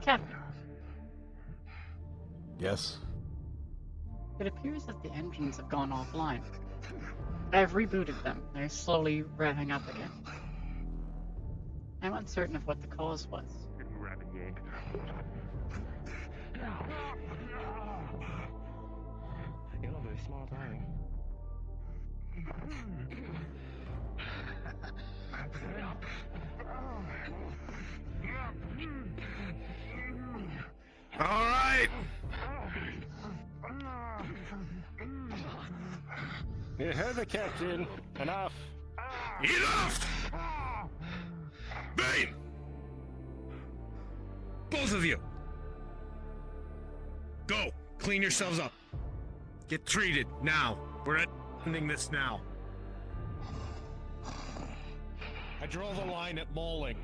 Captain, Yes? it appears that the engines have gone offline. I've rebooted them. They're slowly revving up again. I'm uncertain of what the cause was. You're not very smart, are you? All right! You heard the captain. Enough. Enough! Bane! Both of you! Go! Clean yourselves up. Get treated, now. We're ending this now. I draw the line at mauling.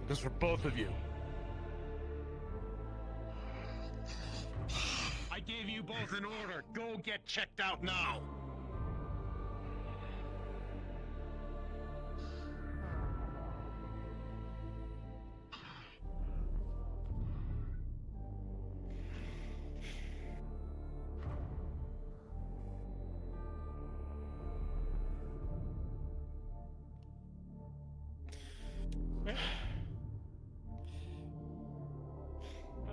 This is for both of you. I gave you both an order. Go get checked out now.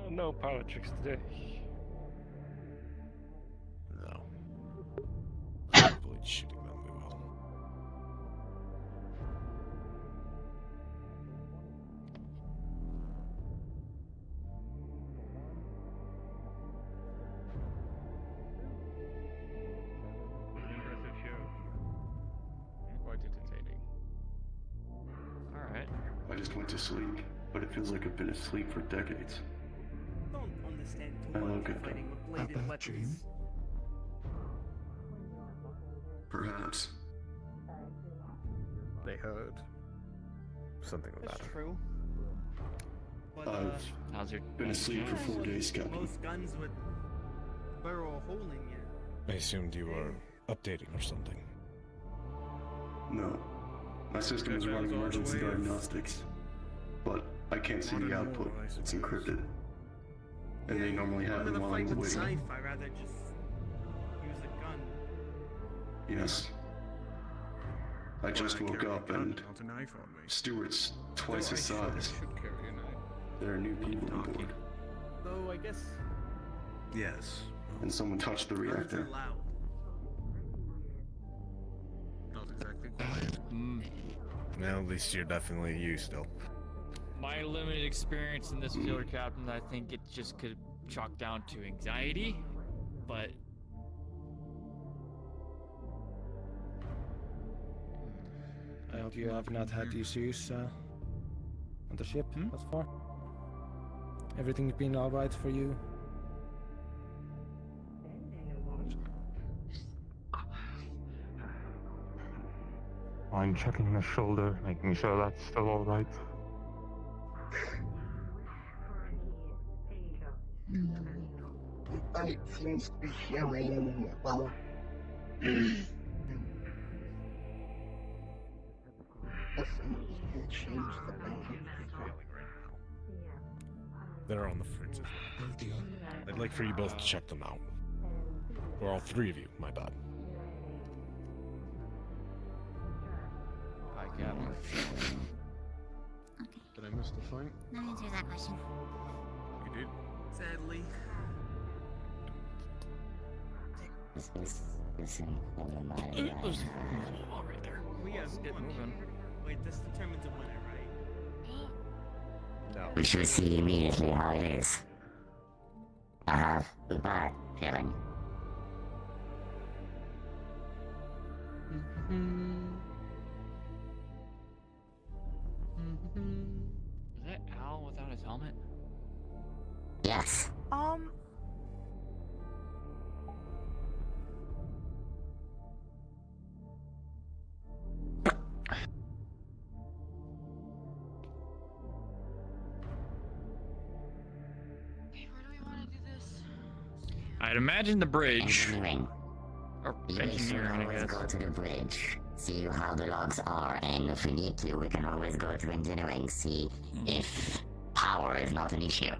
No politics today. No. Probably shooting them, we will. Impressive show. Quite entertaining. Alright. I just went to sleep, but it feels like I've been asleep for decades. Don't understand I too look much at fighting them. with bladed weapons. Perhaps. They heard something about That's it. true. But I've How's your... been asleep for 4 days, Captain. most guns would burrow a hole in you. I assumed you were updating or something. No. My system is running emergency diagnostics. But I can't see the output. It's encrypted. And they normally have Rather them than while fight I'm with waiting. knife, I'd rather just use a gun. Yes. I just woke up and Not a knife on me. Stewart's twice his size. Should carry a knife. There are new people on board. Though I guess Yes. And someone touched the guns are reactor. loud. Not exactly quiet. Well, at least you're definitely you still. My limited experience in this field, Captain, I think it just could chalk down to anxiety, but... I hope you have not had issues on the ship thus far. Everything's been alright for you? I'm checking the shoulder, making sure that's still alright. The fight seems to be healing well. Listen, you can change the band. They're on the fritz. I'd like for you both to check them out. Or all three of you, my bad. Hi, Captain. Did I miss the fight? No answer to that question. You did. Sadly. It was all right there. We have Let's get moving. Wait, this determines a winner, right? No. We should see immediately how it is. I have a bad feeling. Is that Al without his helmet? Yes. I'd imagine the bridge. Engineering. Or You should engineering, I always guess. go to the bridge. see how the logs are, and if we need to, we can always go to engineering, see if power is not an issue.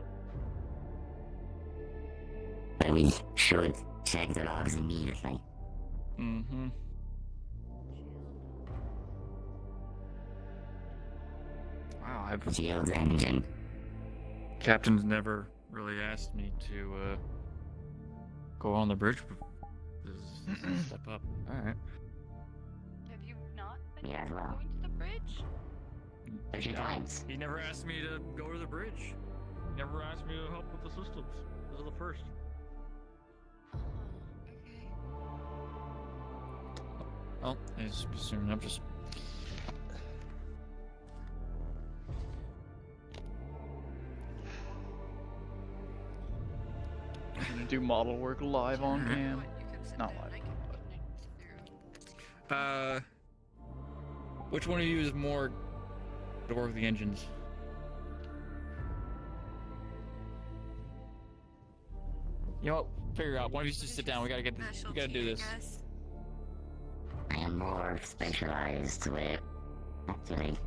But we should check the logs immediately. Mm-hmm. Wow, Shield engine. Captain's never really asked me to go on the bridge. This is a step up. All right. Have you not been Yeah, well. going to the bridge? A few times. He never asked me to go to the bridge. He never asked me to help with the systems. This is the first. Okay. Well, I just assumed I'm just. Gonna do model work live on cam. What, you can sit Not down, live, I can but- connect through. Which one of you is more to work with the engines? You know what? Figure out. Why don't you just sit down? We gotta get this. We gotta do Specialty, I this. guess. I am more specialized with... Actually...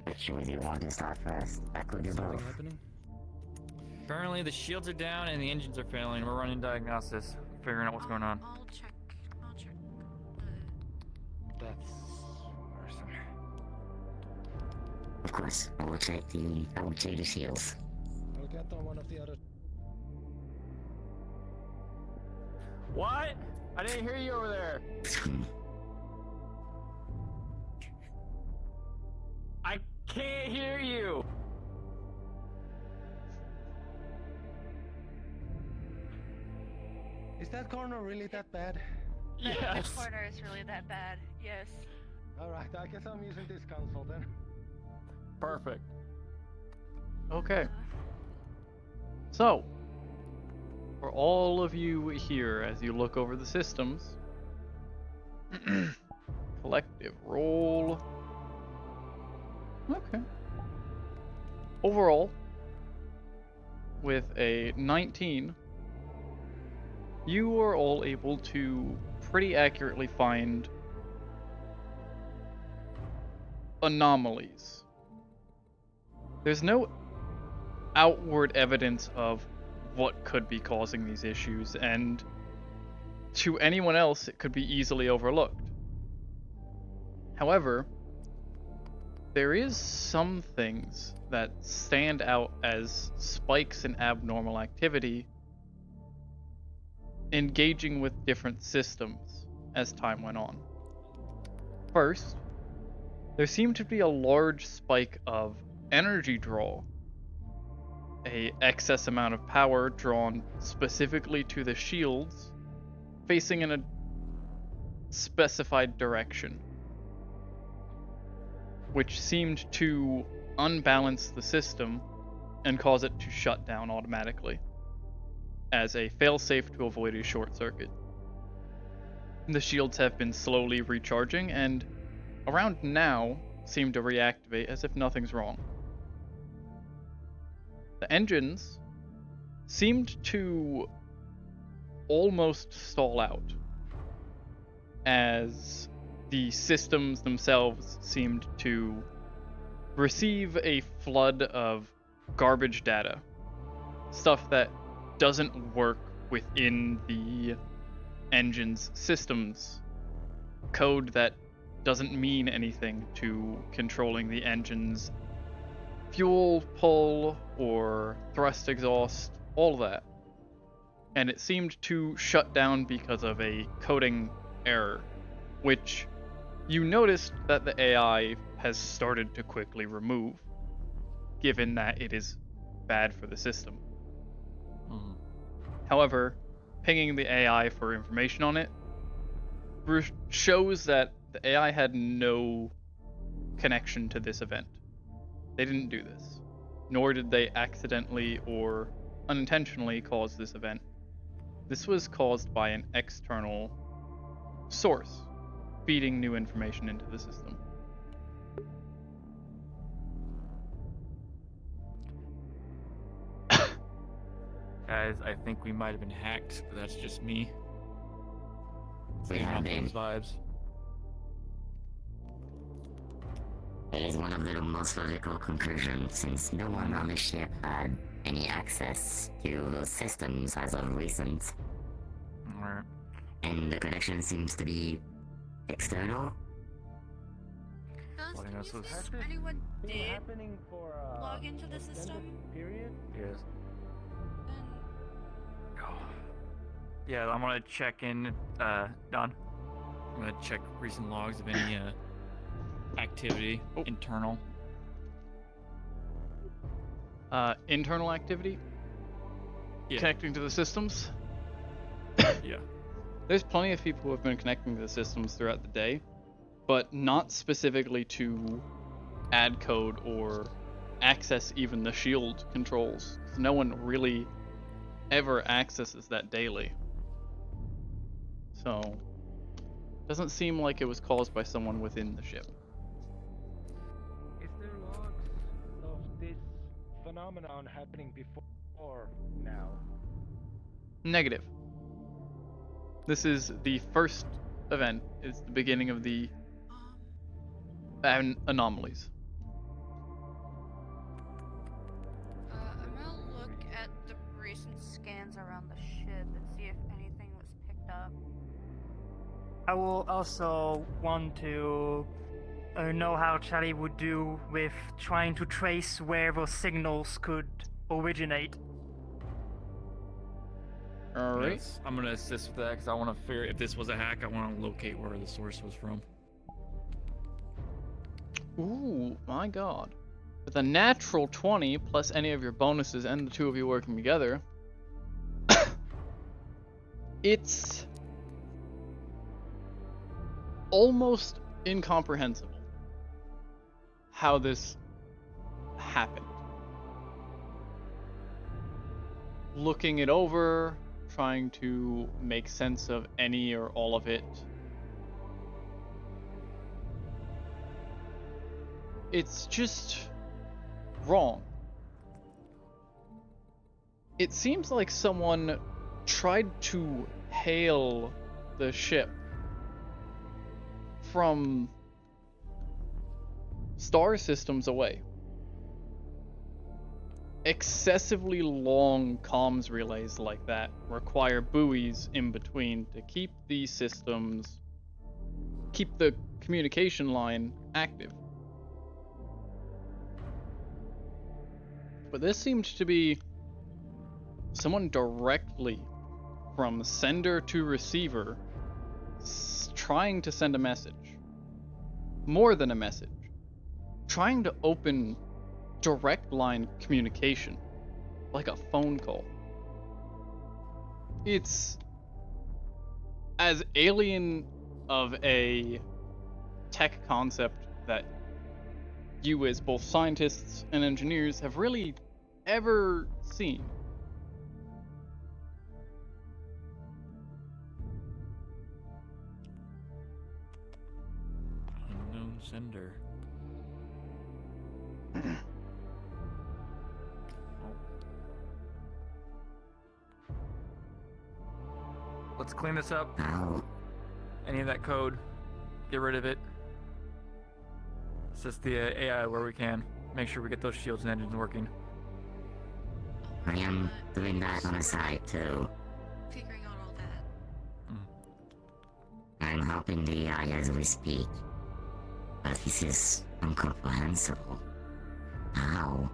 Which would you want to start first? I could do Something both. happening? Currently, the shields are down and the engines are failing. We're running diagnosis, figuring out what's going on. I'll check. I'll check. That's worrisome. Of course, I will check the shields. I'll get on one of the other. What? I didn't hear you over there. I can't hear you. Is that corner really that bad? The Yes. corner is really that bad. Yes. Alright, I guess I'm using this console then. Perfect. Okay. So, for all of you here, as you look over the systems, collective roll. Okay. Overall, with a 19, you are all able to pretty accurately find anomalies. There's no outward evidence of what could be causing these issues, and to anyone else, it could be easily overlooked. However, there is some things that stand out as spikes in abnormal activity engaging with different systems as time went on. First, there seemed to be a large spike of energy draw, a excess amount of power drawn specifically to the shields facing in a specified direction, which seemed to unbalance the system and cause it to shut down automatically as a failsafe to avoid a short circuit. The shields have been slowly recharging and around now seem to reactivate as if nothing's wrong. The engines seemed to almost stall out as the systems themselves seemed to receive a flood of garbage data, stuff that doesn't work within the engine's systems, code that doesn't mean anything to controlling the engine's fuel pull or thrust exhaust, all that. And it seemed to shut down because of a coding error, which you noticed that the AI has started to quickly remove, given that it is bad for the system. However, pinging the AI for information on it shows that the AI had no connection to this event. They didn't do this, nor did they accidentally or unintentionally cause this event. This was caused by an external source feeding new information into the system. Guys, I think we might have been hacked, but that's just me. We Giving have off been. those vibes. It is one of the most logical conclusions, since no one on the ship had any access to those systems as of recent. Alright. And the connection seems to be external. Does Letting us can you with- see if anyone Been did happening for log into the extended system? period. Yes. Then Yeah, I'm gonna check in, Don. I'm gonna check recent logs of any, activity, internal. Internal activity? Yeah. Connecting to the systems? Yeah. There's plenty of people who have been connecting to the systems throughout the day, but not specifically to add code or access even the shield controls. No one really ever accesses that daily. So, doesn't seem like it was caused by someone within the ship. Is there logs of this phenomenon happening before now? Negative. This is the first event. It's the beginning of the anomalies. I'm gonna look at the recent scans around the ship and see if anything was picked up. I will also want to know how Charlie would do with trying to trace where those signals could originate. Alright. Yes, I'm gonna assist with that because I want to figure if this was a hack. I want to locate where the source was from. Ooh, my god. With a natural 20 plus any of your bonuses and the two of you working together, it's almost incomprehensible how this happened. Looking it over, trying to make sense of any or all of it. It's just wrong. It seems like someone tried to hail the ship from star systems away. Excessively long comms relays like that require buoys in between to keep these systems, keep the communication line active. But this seemed to be someone directly from sender to receiver trying to send a message. More than a message. Trying to open direct line communication, like a phone call. It's as alien of a tech concept that you as both scientists and engineers have really ever seen. Unknown sender. Let's clean this up. Any of that code, get rid of it. Assist the AI where we can. Make sure we get those shields and engines working. I am doing that on the side too. Figuring out all that. I'm helping the AI as we speak. But this is incomprehensible. How?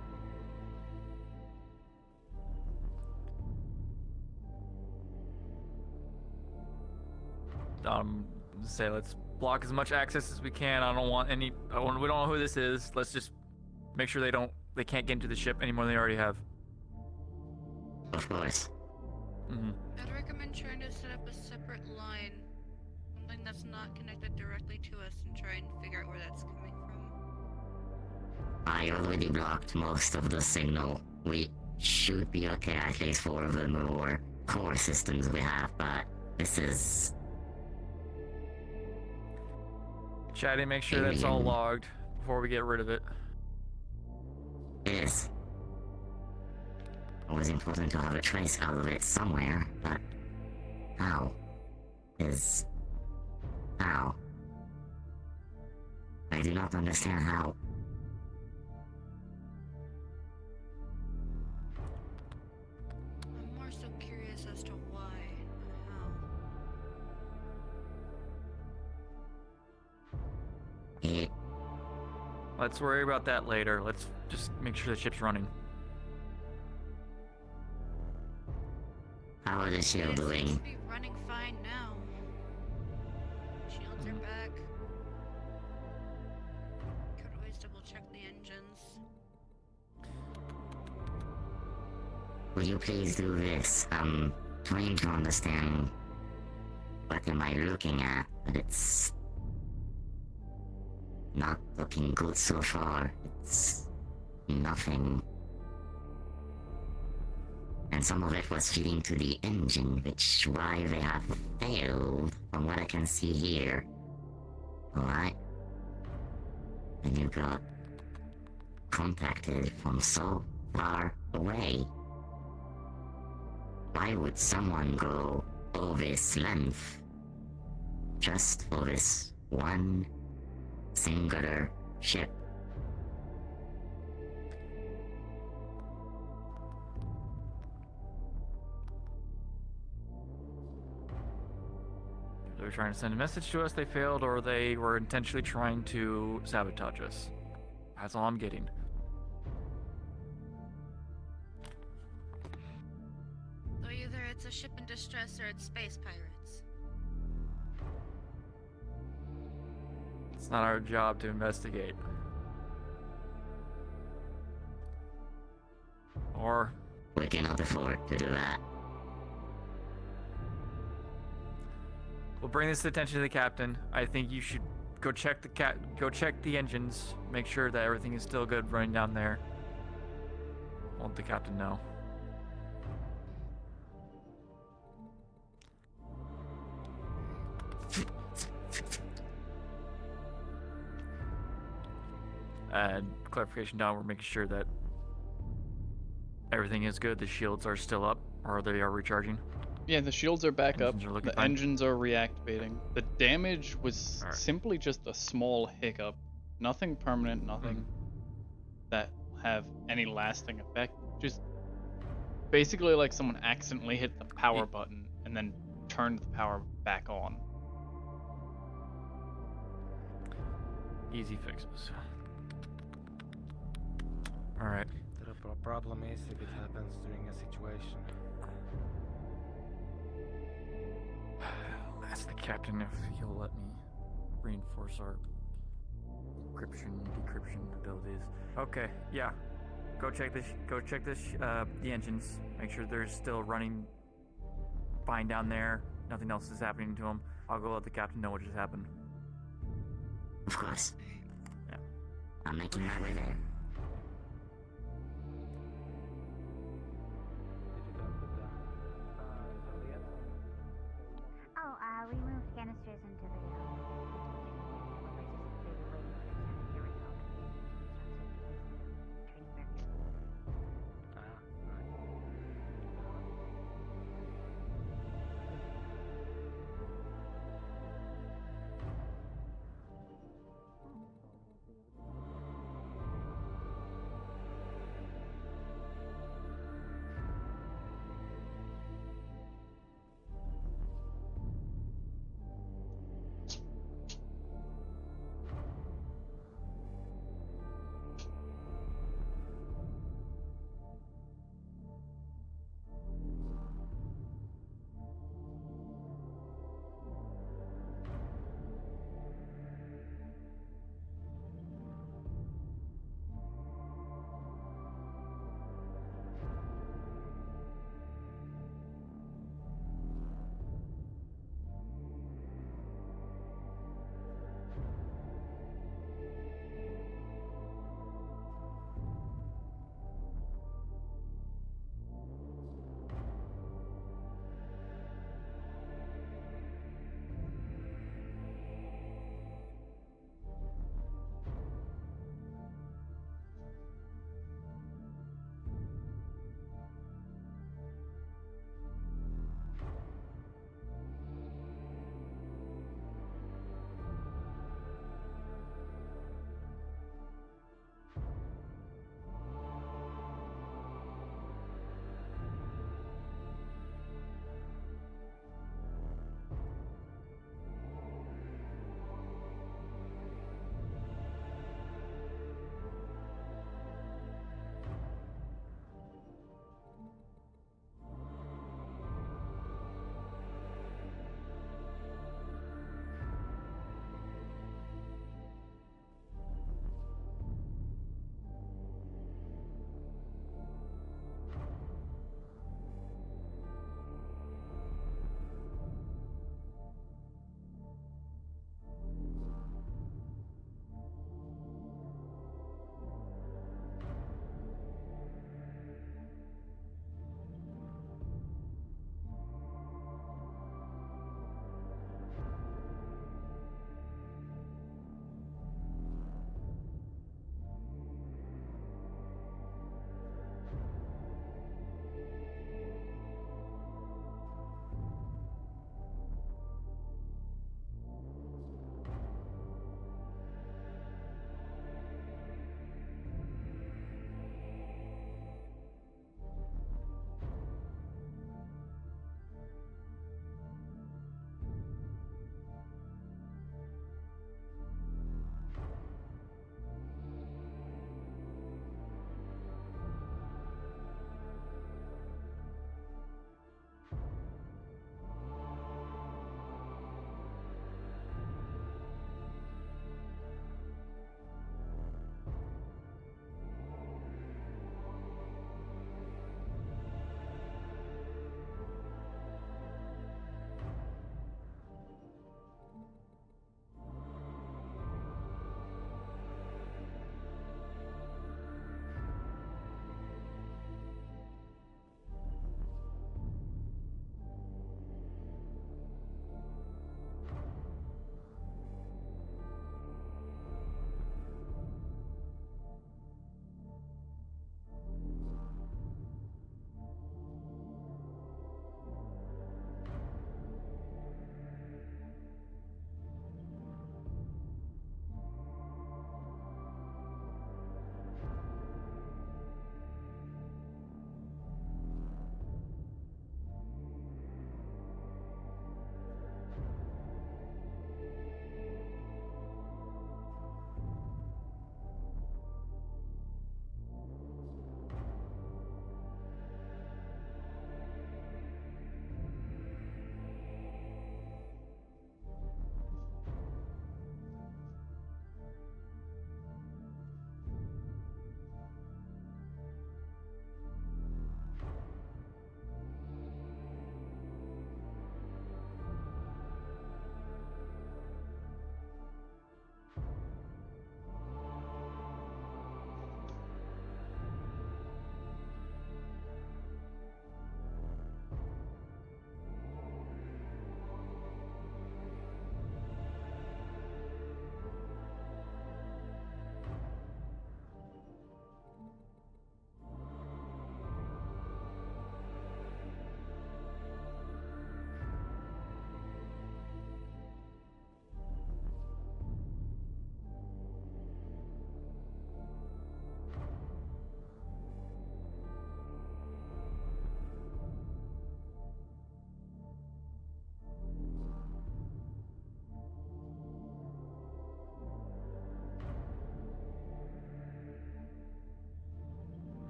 Say let's block as much access as we can. I don't want any. We don't know who this is. Let's just make sure they can't get into the ship any more than they already have. Of course. I'd recommend trying to set up a separate line, something that's not connected directly to us, and try and figure out where that's coming from. I already blocked most of the signal. We should be okay at least for the more core systems we have, but this is... Chatty, make sure that's all logged before we get rid of it. It is. It was important to have a trace out of it somewhere, but how is How? I do not understand how. I'm more so curious as to why, not how. It Let's worry about that later. Let's just make sure the ship's running. How are the shield It seems doing? to be running fine now. Shields are back. Could always double check the engines. Will you please do this? I'm trying to understand what am I looking at, but it's not looking good so far. It's nothing. And some of it was feeding to the engine, which why they have failed, from what I can see here. Alright? And you got contacted from so far away. Why would someone go all this length just for this one singular ship? They were trying to send a message to us, they failed, or they were intentionally trying to sabotage us. That's all I'm getting. So either it's a ship in distress or it's space pirates. It's not our job to investigate. Or we cannot afford to do that. We'll bring this to the attention of the captain. I think you should go check the engines, make sure that everything is still good running down there. I'll let the captain know. And clarification down, we're making sure that everything is good. The shields are still up, or they are recharging. Yeah, the shields are back up. Engines are looking The fine. engines are reactivating. The damage was simply just a small hiccup. Nothing permanent, nothing that have any lasting effect. Just basically like someone accidentally hit the power button and then turned the power back on. Easy fixes. Alright. The problem is if it happens during a situation. I'll ask the captain if he'll let me reinforce our decryption abilities. Okay, yeah. Go check the engines. Make sure they're still running fine down there. Nothing else is happening to them. I'll go let the captain know what just happened. Of course. Yeah. I'm making my way there. Oh, we moved canisters into the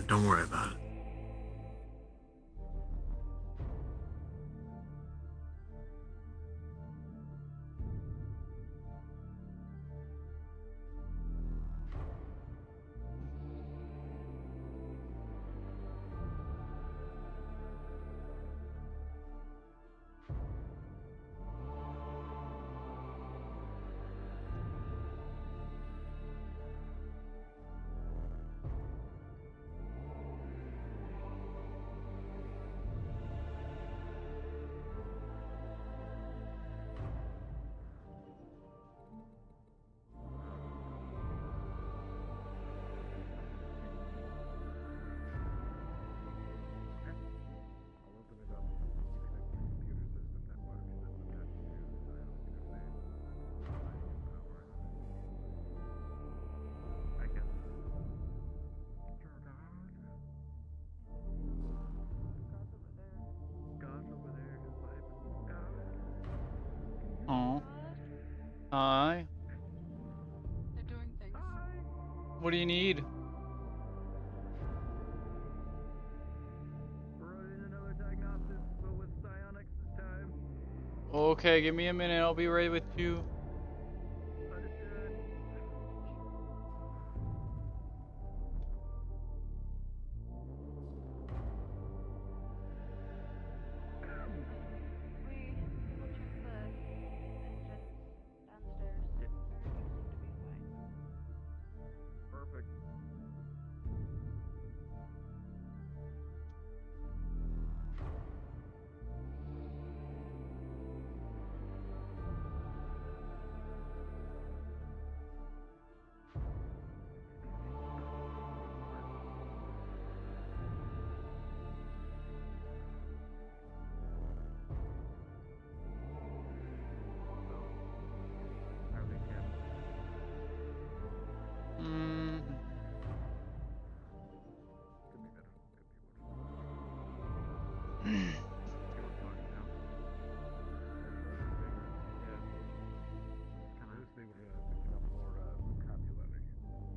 Don't worry about it. Oh. Hi. They're doing things. What do you need? Okay, give me a minute. I'll be right with you.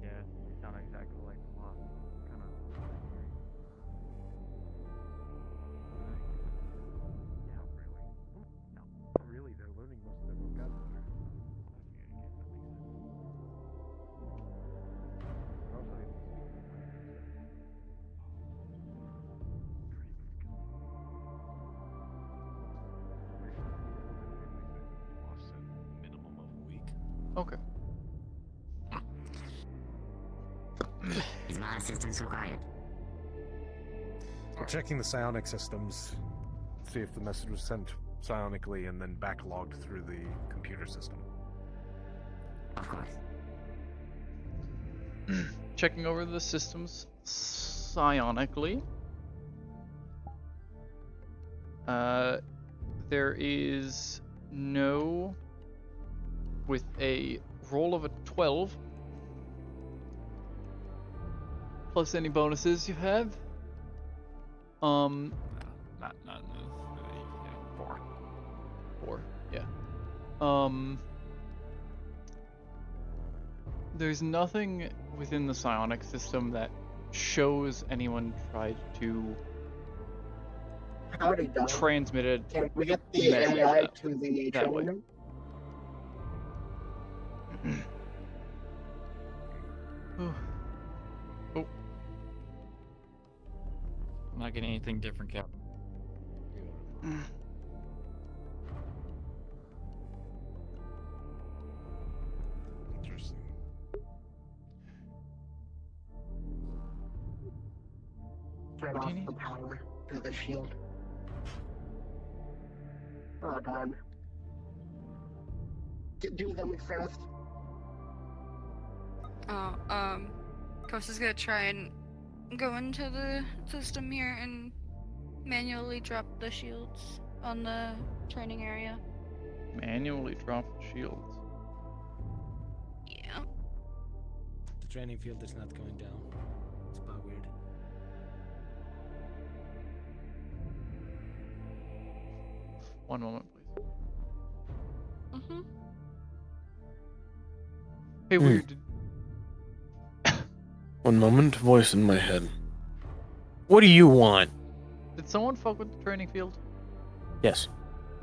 Yeah, they sound exactly like the law. Kind of eerie. Yeah, really? No. Really, they're learning most of their vocabulary. They're also able to speak the language, Lost at minimum of a week. Okay. Is my assistance required? We're checking the psionic systems, see if the message was sent psionically and then backlogged through the computer system. Of course. Checking over the systems psionically. There is no, with a roll of a 12, plus any bonuses you have. Not in this. Yeah. 4, yeah. There's nothing within the psionic system that shows anyone tried to Howdy, Don. transmit a Can we get the message MRI to the that way. training room? Oh. I'm not getting anything different, Cap. Interesting. Turn off the power to the shield. Oh, darn. Do them fast. Kosta's gonna try and go into the system here and manually drop the shields on the training area. Manually drop the shields. Yeah. The training field is not going down. It's about weird. One moment, please. Mm-hmm. Hey, weird. One moment, voice in my head. What do you want? Did someone fuck with the training field? Yes.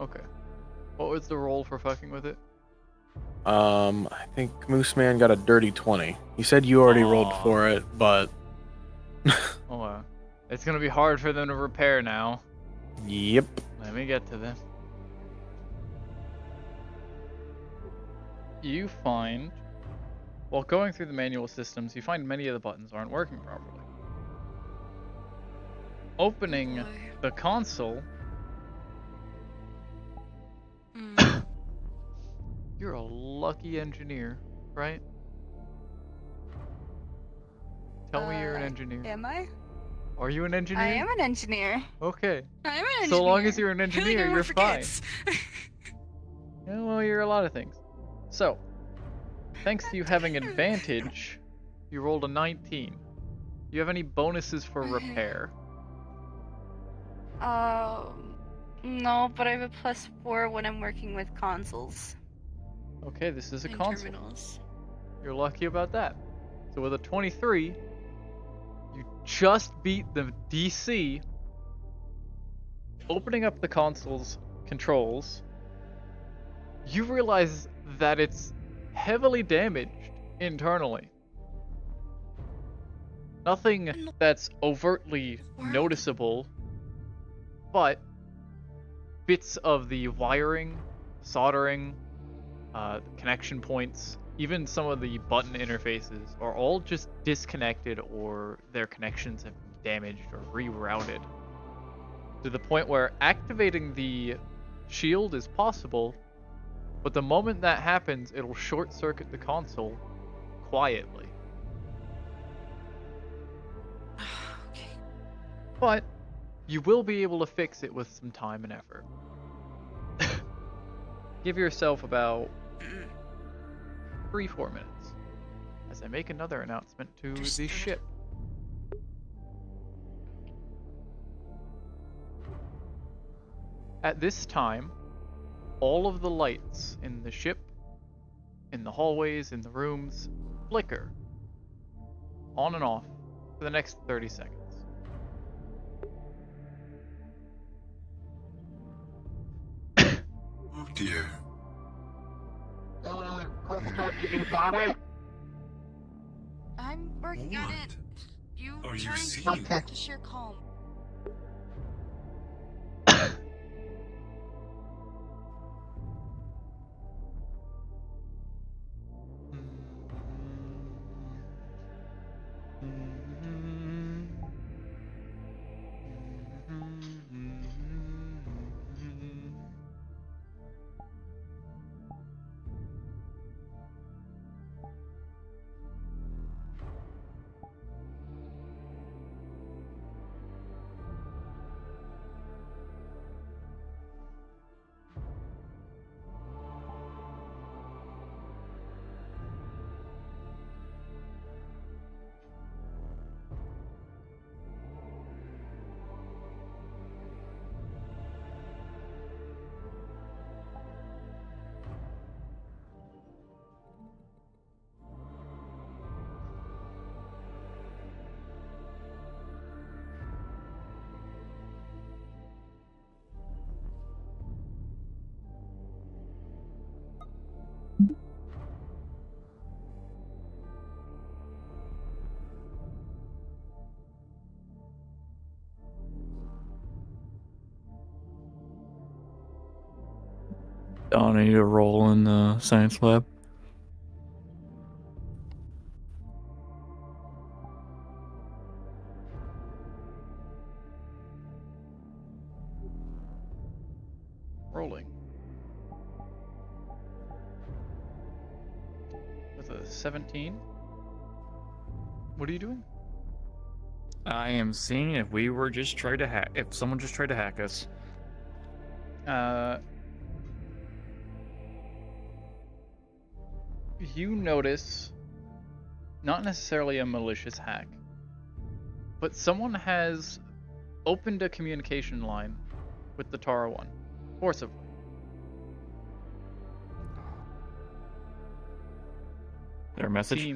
Okay. What was the roll for fucking with it? I think Moose Man got a dirty 20. He said you already rolled for it, but... Oh, wow. It's gonna be hard for them to repair now. Yep. Let me get to them. You find, while going through the manual systems, you find many of the buttons aren't working properly. Opening the console, you're a lucky engineer, right? Tell me you're an engineer. Am I? Are you an engineer? I am an engineer. Okay. I am an engineer. So long as you're an Who the engineer, government you're fine. forgets? Yeah, well, you're a lot of things. So, thanks to you having advantage, you rolled a 19. Do you have any bonuses for repair? No, but I have a +4 when I'm working with consoles. Okay, this is a and console. terminals. You're lucky about that. So with a 23, you just beat the DC. Opening up the console's controls, you realize that it's heavily damaged internally. Nothing that's overtly noticeable, but bits of the wiring, soldering, connection points, even some of the button interfaces are all just disconnected, or their connections have been damaged or rerouted. To the point where activating the shield is possible, but the moment that happens, it'll short circuit the console quietly. But you will be able to fix it with some time and effort. Give yourself about 3-4 minutes as I make another announcement to the ship. At this time, all of the lights in the ship, in the hallways, in the rooms, flicker on and off for the next 30 seconds. Oh dear. I'm working on it. You are you try and seeing? keep to share calm. Don, I need a roll in the science lab. Rolling. With a 17. What are you doing? I am seeing if we were just trying to hack. If someone just tried to hack us. You notice, not necessarily a malicious hack, but someone has opened a communication line with the Tara one, forcibly. Their message?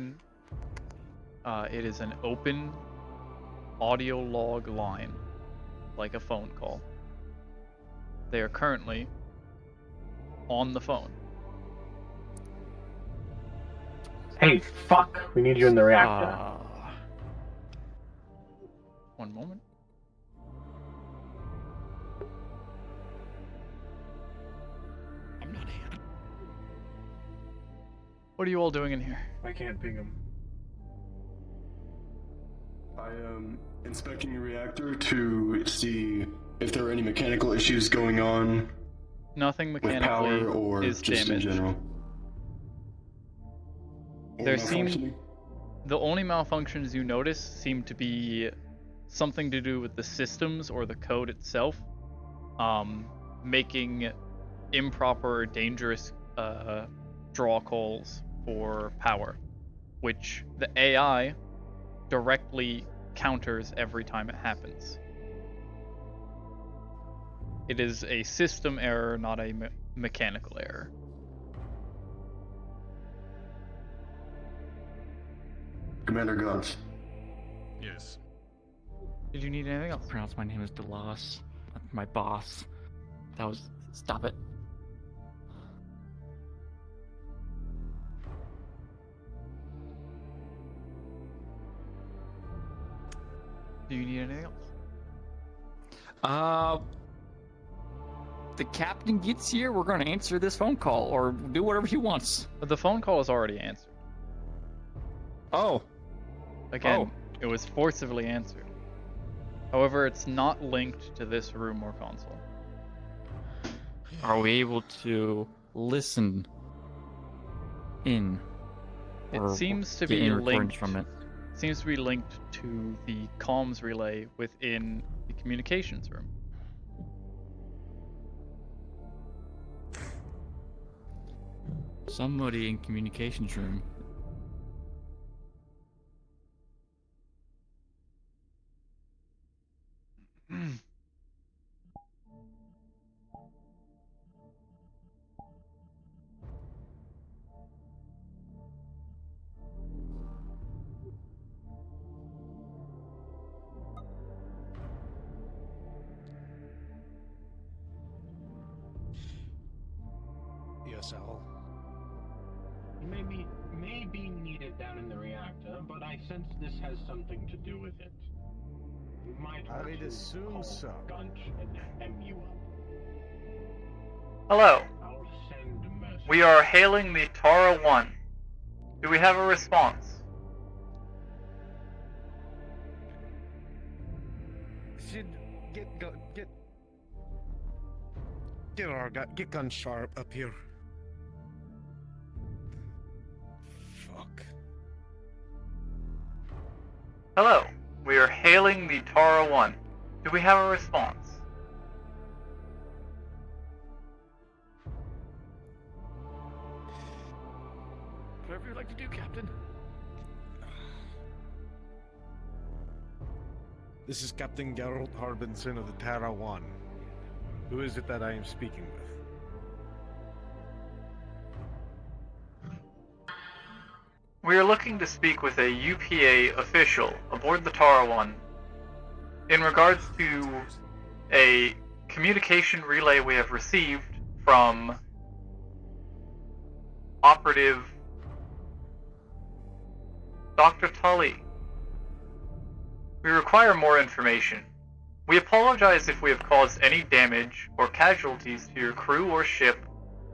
It is an open audio log line, like a phone call. They are currently on the phone. Hey, fuck! We need you in the reactor. One moment. I'm not here. What are you all doing in here? I can't ping him. I am inspecting the reactor to see if there are any mechanical issues going on. Nothing with mechanically power or is just damaged. in general. Or There seems malfunctioning? the only malfunctions you notice seem to be something to do with the systems or the code itself, making improper or dangerous draw calls for power, which the AI directly counters every time it happens. It is a system error, not a mechanical error. Commander Guns. Yes. Did you need anything else? Pronounce my name is Delos. My boss. That was. Stop it. Do you need anything else? The captain gets here, we're gonna answer this phone call or do whatever he wants. But the phone call is already answered. Oh. Again, it was forcibly answered. However, it's not linked to this room or console. Are we able to listen in? It seems to get be any recordings linked from it? Seems to be linked to the comms relay within the communications room. Somebody in communications room. Yes, Al. You may be needed down in the reactor, but I sense this has something to do with it. You might want I'd to assume call so. Gunch and hem you up. Hello. I'll send a message. We are hailing the Tara 1. Do we have a response? Should get gun sharp up here. Fuck. Hello. We are hailing the Tara 1. Do we have a response? Whatever you'd like to do, Captain. This is Captain Geralt Harbinson of the Tara 1. Who is it that I am speaking with? We are looking to speak with a UPA official aboard the Tara 1 in regards to a communication relay we have received from Operative Dr. Tully. We require more information. We apologize if we have caused any damage or casualties to your crew or ship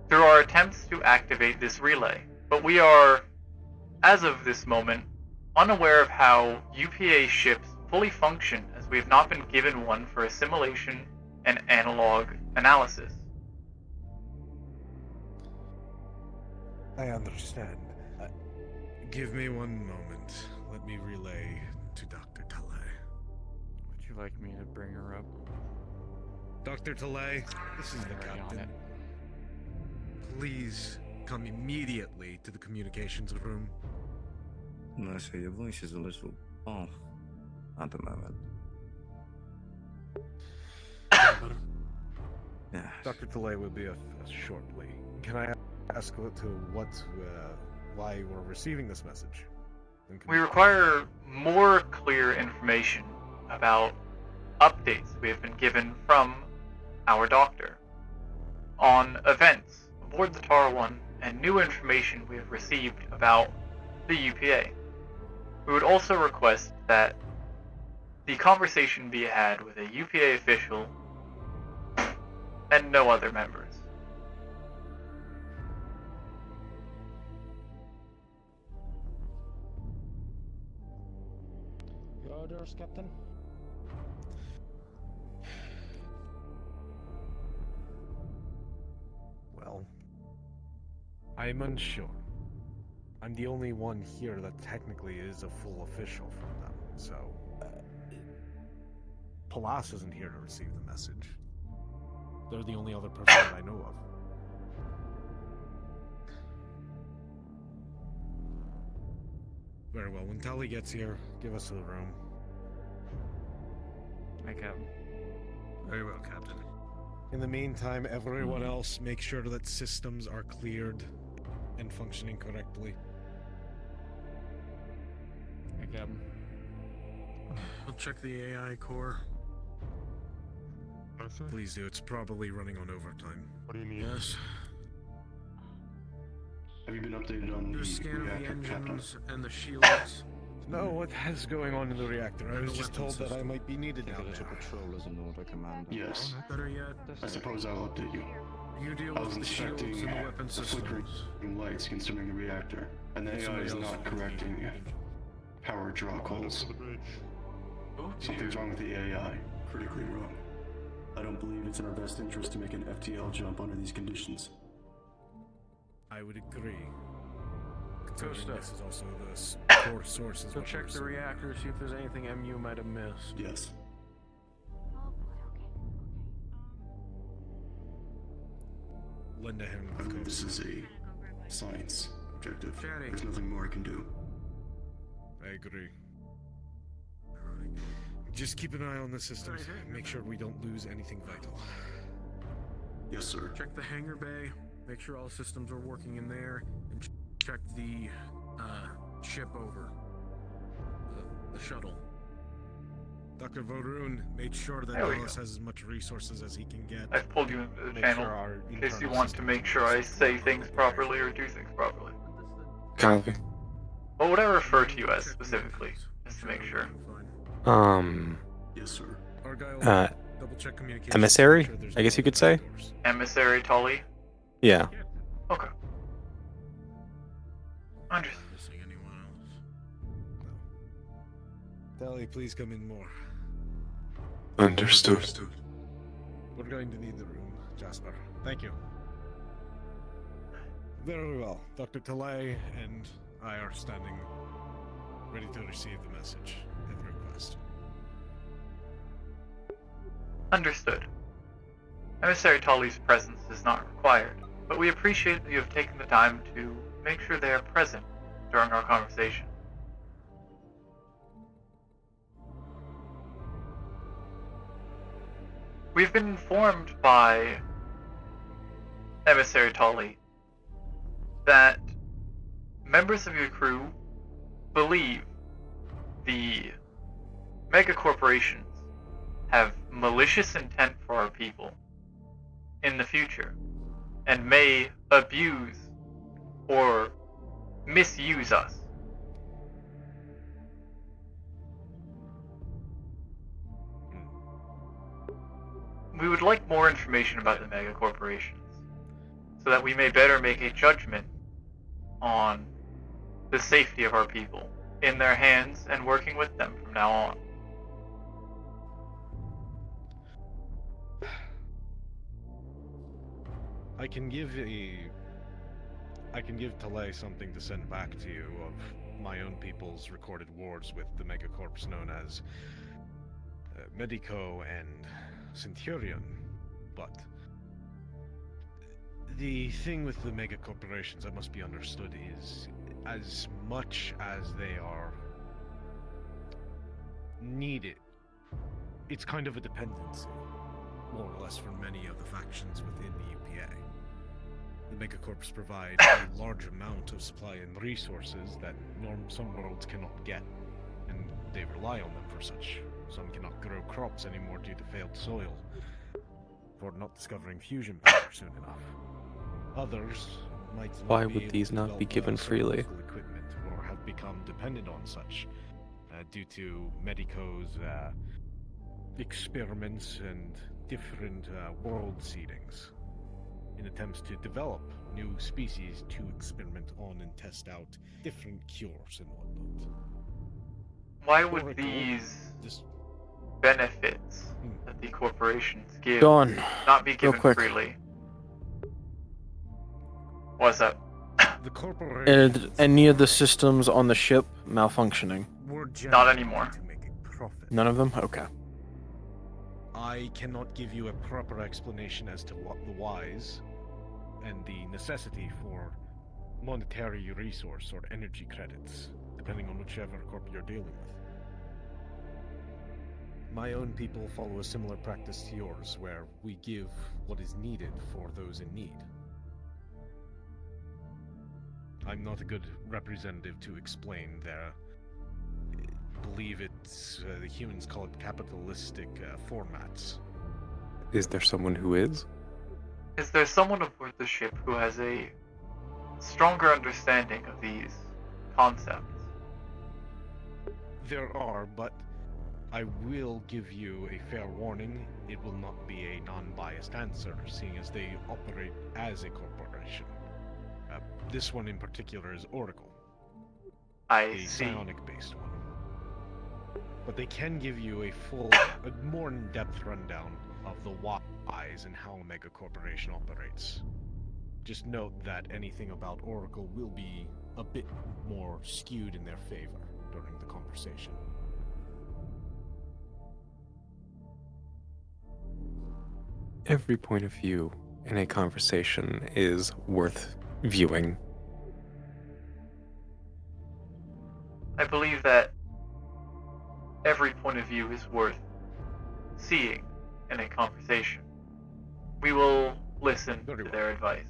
through our attempts to activate this relay, but we are, as of this moment, unaware of how UPA ships fully function, as we have not been given one for assimilation and analog analysis. I understand. Give me one moment. Let me relay to Dr. Talay. Would you like me to bring her up? Dr. Talay, this is the Already on captain. it. Please come immediately to the communications room. Nasze your voice is a little off at the moment. Yeah. Dr. Talay will be shortly. Can I ask why we're receiving this message? We require more clear information. about updates we have been given from our doctor on events aboard the Tar 1 and new information we have received about the UPA. We would also request that the conversation be had with a UPA official and no other members. Your orders, Captain? Well, I'm unsure. I'm the only one here that technically is a full official from them, so... Palas isn't here to receive the message. They're the only other person that I know of. Very well, when Tali gets here, give us the room. Hey, Captain. Very well, Captain. In the meantime, everyone else, make sure that systems are cleared and functioning correctly. Hey, Captain. I'll check the AI core. Please do, it's probably running on overtime. What do you need? Yes. Have you been updated on the reactor, Captain? And the shields. No, what is going on in the reactor? I was just told that I might be needed down there. Patrol as an order, Commander. Yes. Better yet, I suppose I'll update you. you deal I was with the shields and inspecting the weapon the systems. flickering lights concerning the reactor, and the AI is not correcting power draw calls. Something's wrong with the AI. Critically wrong. I don't believe it's in our best interest to make an FTL jump under these conditions. I would agree. Costa. This is also the core source. So check the reactor, see if there's anything MU might have missed. Yes. Lend a hand. I believe this is a science objective. Chatty. There's nothing more I can do. I agree. Just keep an eye on the systems. Make sure we don't lose anything vital. Yes, sir. Check the hangar bay, make sure all systems are working in there, and check the ship over. The shuttle. Dr. Vodrun made sure that There we Alice go. has as much resources as he can get. I've pulled you into the Make channel sure our in case you internal want to systems make sure I say things properly or do things properly. Copy. What would I refer to you as specifically, just to make sure? Yes, sir. Double check communication. Emissary, Make sure there's I guess no you could other say. doors. Emissary Tully? Yeah. Okay. Understood. Missing anyone else? No. Tally, please come in more. Understood. We're going to need the room, Jasper. Thank you. Very well. Dr. Talay and I are standing ready to receive the message at request. Understood. Emissary Tully's presence is not required, but we appreciate that you have taken the time to make sure they are present during our conversation. We've been informed by Emissary Tully that members of your crew believe the mega corporations have malicious intent for our people in the future and may abuse or misuse us. We would like more information about the mega corporations so that we may better make a judgment on the safety of our people in their hands and working with them from now on. I can give Talay something to send back to you of my own people's recorded wars with the megacorps known as Medico and Centurion, but the thing with the mega corporations that must be understood is as much as they are needed, it's kind of a dependency, more or less, for many of the factions within the UPA. The megacorps provide a large amount of supply and resources that some worlds cannot get, and they rely on them for such Some cannot grow crops anymore due to failed soil, or not discovering fusion power soon enough. Others might not Why be would able these to not be develop, given certain freely? medical equipment, or have become dependent on such due to Medico's experiments and different world seedings in attempts to develop new species to experiment on and test out different cures and whatnot. Why would Oracle, these this benefits that the corporations give Dawn, not be real given quick. freely? What's up? The corporation. Any of the systems on the ship malfunctioning? Not anymore. To make a profit. None of them? Okay. I cannot give you a proper explanation as to what the whys and the necessity for monetary resource or energy credits, depending on whichever corp you're dealing with. My own people follow a similar practice to yours, where we give what is needed for those in need. I'm not a good representative to explain their, I believe it's, the humans call it capitalistic formats. Is there someone who is? Is there someone aboard the ship who has a stronger understanding of these concepts? There are, but I will give you a fair warning. It will not be a non-biased answer, seeing as they operate as a corporation. This one in particular is Oracle. A psionic-based one. But they can give you a more in-depth rundown of the whys and how a mega corporation operates. Just note that anything about Oracle will be a bit more skewed in their favor during the conversation. Every point of view in a conversation is worth viewing. I believe that every point of view is worth seeing in a conversation. We will listen to their advice.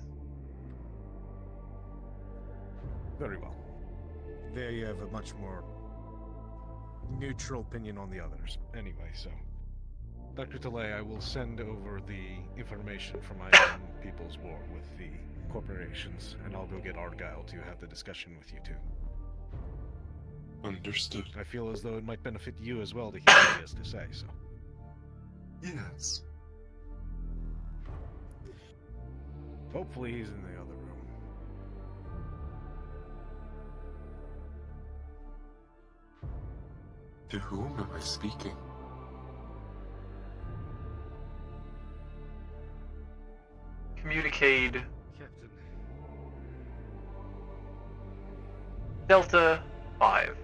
Very well. They have a much more neutral opinion on the others. Anyway, so Dr. Talay, I will send over the information from my own people's war with the corporations, and I'll go get Argyle to have the discussion with you two. Understood. I feel as though it might benefit you as well to hear what he has to say, so. Yes. Hopefully he's in the other room. To whom am I speaking? Communicate Captain. Delta 5.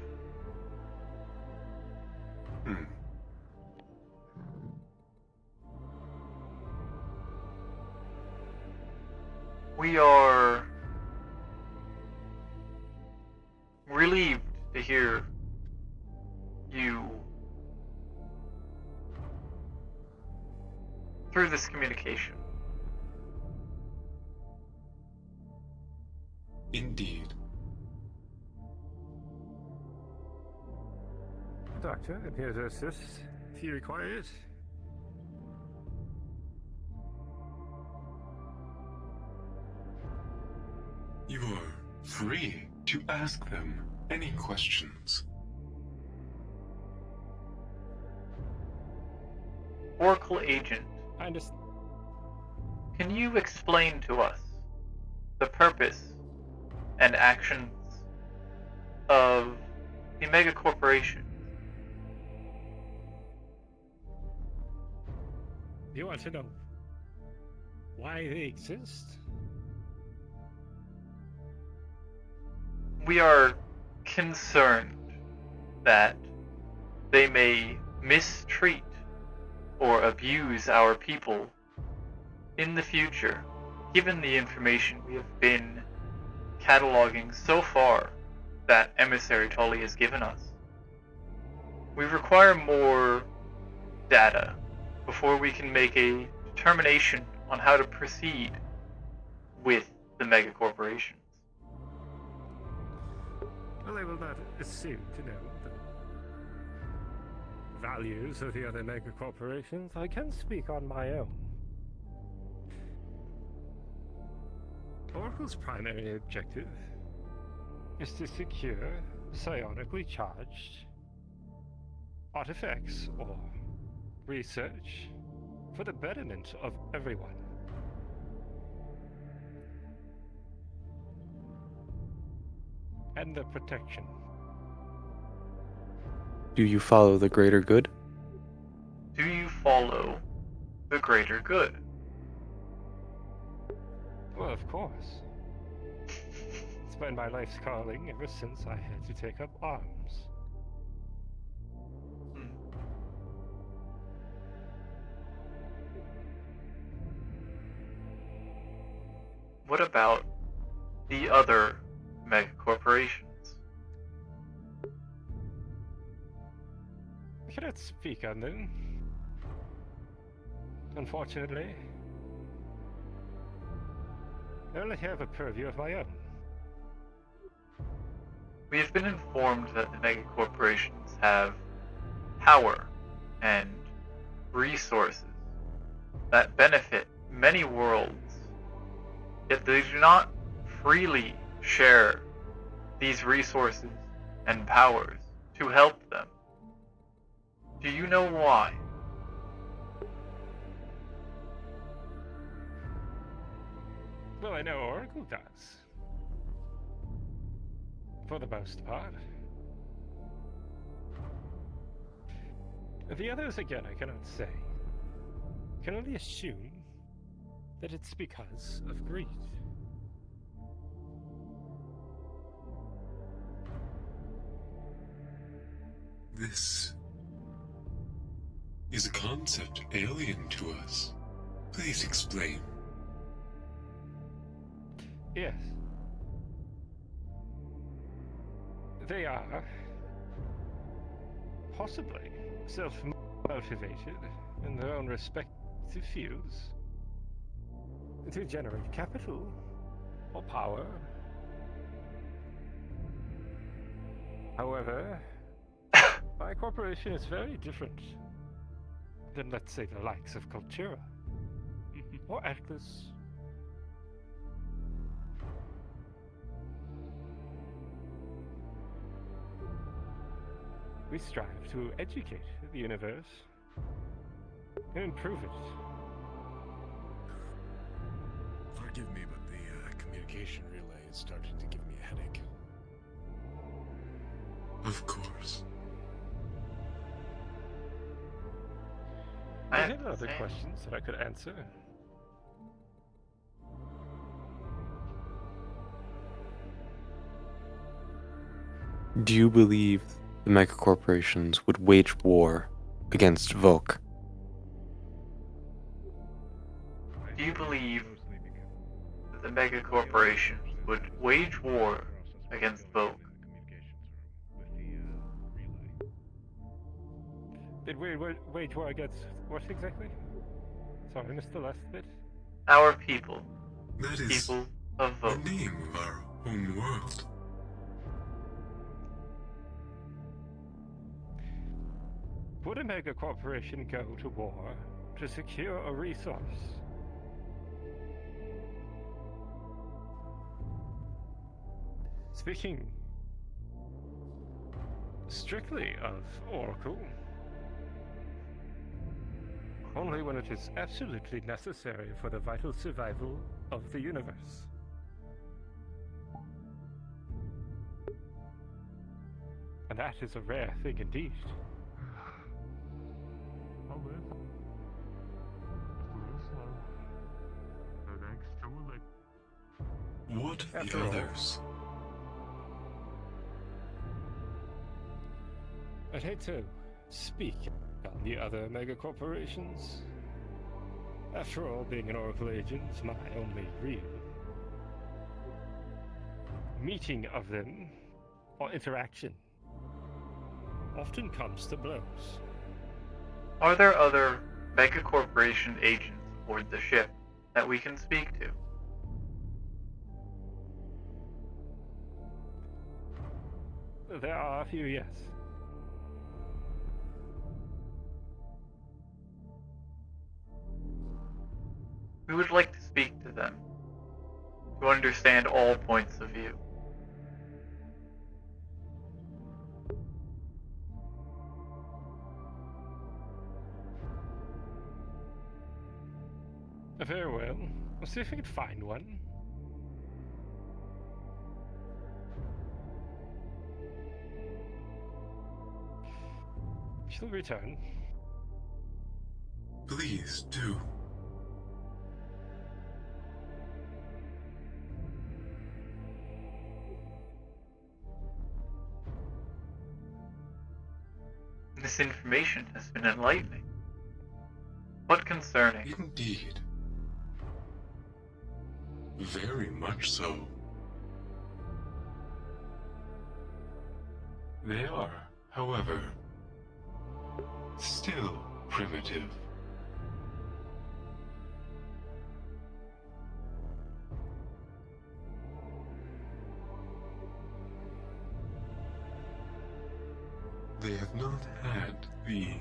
We are relieved to hear you through this communication. Indeed. Doctor, appears to assist if you require it. You are free to ask them any questions. Oracle agent, I understand. can you explain to us the purpose and actions of the mega corporation? You want to know why they exist? We are concerned that they may mistreat or abuse our people in the future, given the information we have been cataloging so far that Emissary Tully has given us. We require more data before we can make a determination on how to proceed with the mega corporations. Well, I will not assume to know the values of the other mega corporations, I can speak on my own. Oracle's primary objective is to secure psionically charged artifacts or research for the betterment of everyone. And the protection. Do you follow the greater good? Do you follow the greater good? Well, of course. It's been my life's calling ever since I had to take up arms. What about the other mega corporations? I cannot speak on them. Unfortunately, I only have a purview of my own. We have been informed that the mega corporations have power and resources that benefit many worlds, yet they do not freely share these resources and powers to help them. Do you know why? Well, I know Oracle does. For the most part. The others, again, I cannot say. I can only assume that it's because of greed. This is a concept alien to us. Please explain. Yes. They are possibly self-motivated in their own respective fields to generate capital or power. However, my corporation is very different than, let's say, the likes of Cultura or Atlas. We strive to educate the universe and improve it. Forgive me, but the communication relay is starting to give me a headache. Of course. I had other questions that I could answer. Do you believe the megacorporations would wage war against Volk? Do you believe that the mega corporations would wage war against Vogue? Did we wage war against what exactly? Sorry, I missed the last bit. Our people. That is people of Vogue. the name of our own world. Would a mega corporation go to war to secure a resource? Speaking strictly of Oracle, only when it is absolutely necessary for the vital survival of the universe. And that is a rare thing indeed. What of After the all, others? I'd hate to speak on the other mega corporations. After all, being an Oracle agent is my only real meeting of them, or interaction, often comes to blows. Are there other mega corporation agents aboard the ship that we can speak to? There are a few, yes. We would like to speak to them, to understand all points of view. Very well. We'll see if we can find one. She'll return. Please do. This information has been enlightening, but concerning. Indeed. Very much so. They are, however, still primitive. They have not had the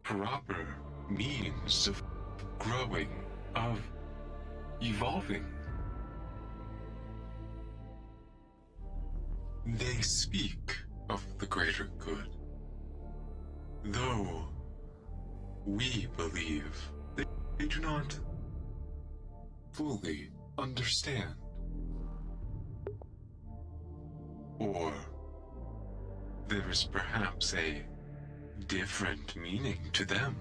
proper means of growing, of evolving. They speak of the greater good, though we believe they do not fully understand. Or there is perhaps a different meaning to them.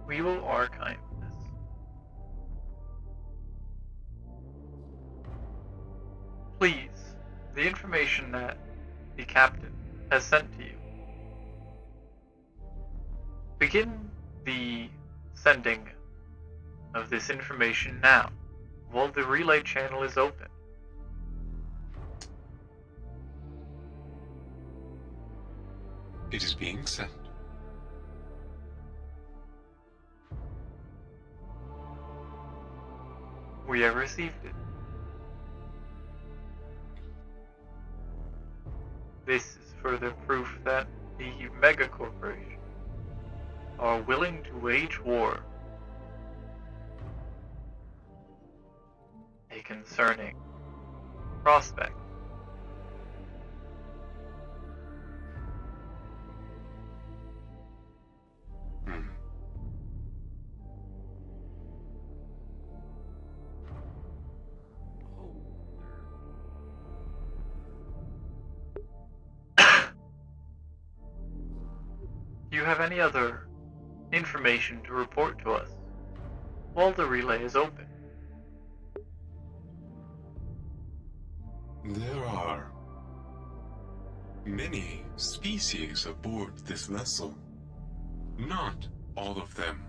We will archive this. Please, the information that the captain has sent to you. Begin the sending of this information now, while the relay channel is open. It is being sent. We have received it. This is further proof that the mega corporation are willing to wage war. A concerning prospect. Do you have any other information to report to us while the relay is open? There are many species aboard this vessel. Not all of them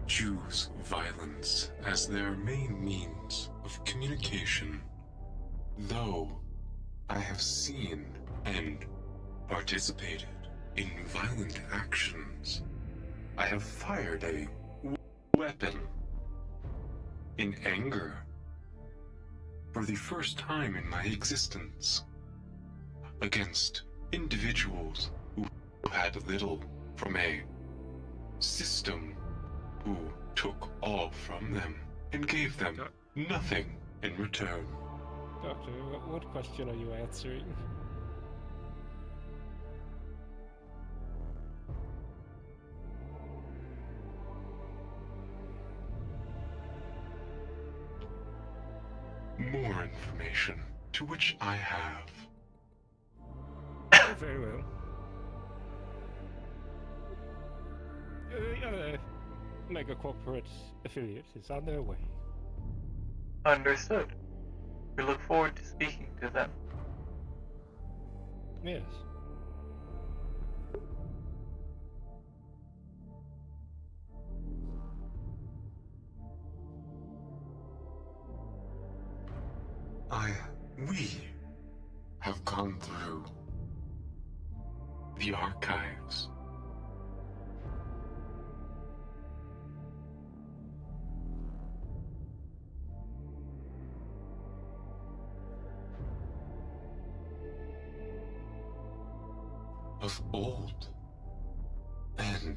choose violence as their main means of communication. Though I have seen and participated in violent actions, I have fired a weapon in anger for the first time in my existence against individuals who had little from a system who took all from them and gave them nothing in return. Doctor, what question are you answering? More information, to which I have. Oh, very well. The other mega corporate affiliate is on their way. Understood. We look forward to speaking to them. Yes. We have gone through the archives of old. And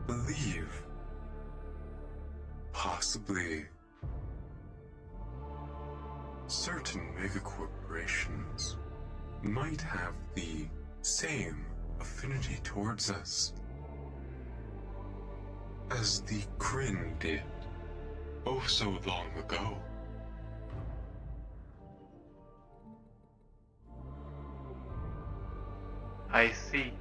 believe, possibly, certain megacorporations might have the same affinity towards us as the Kryn did oh so long ago. I see.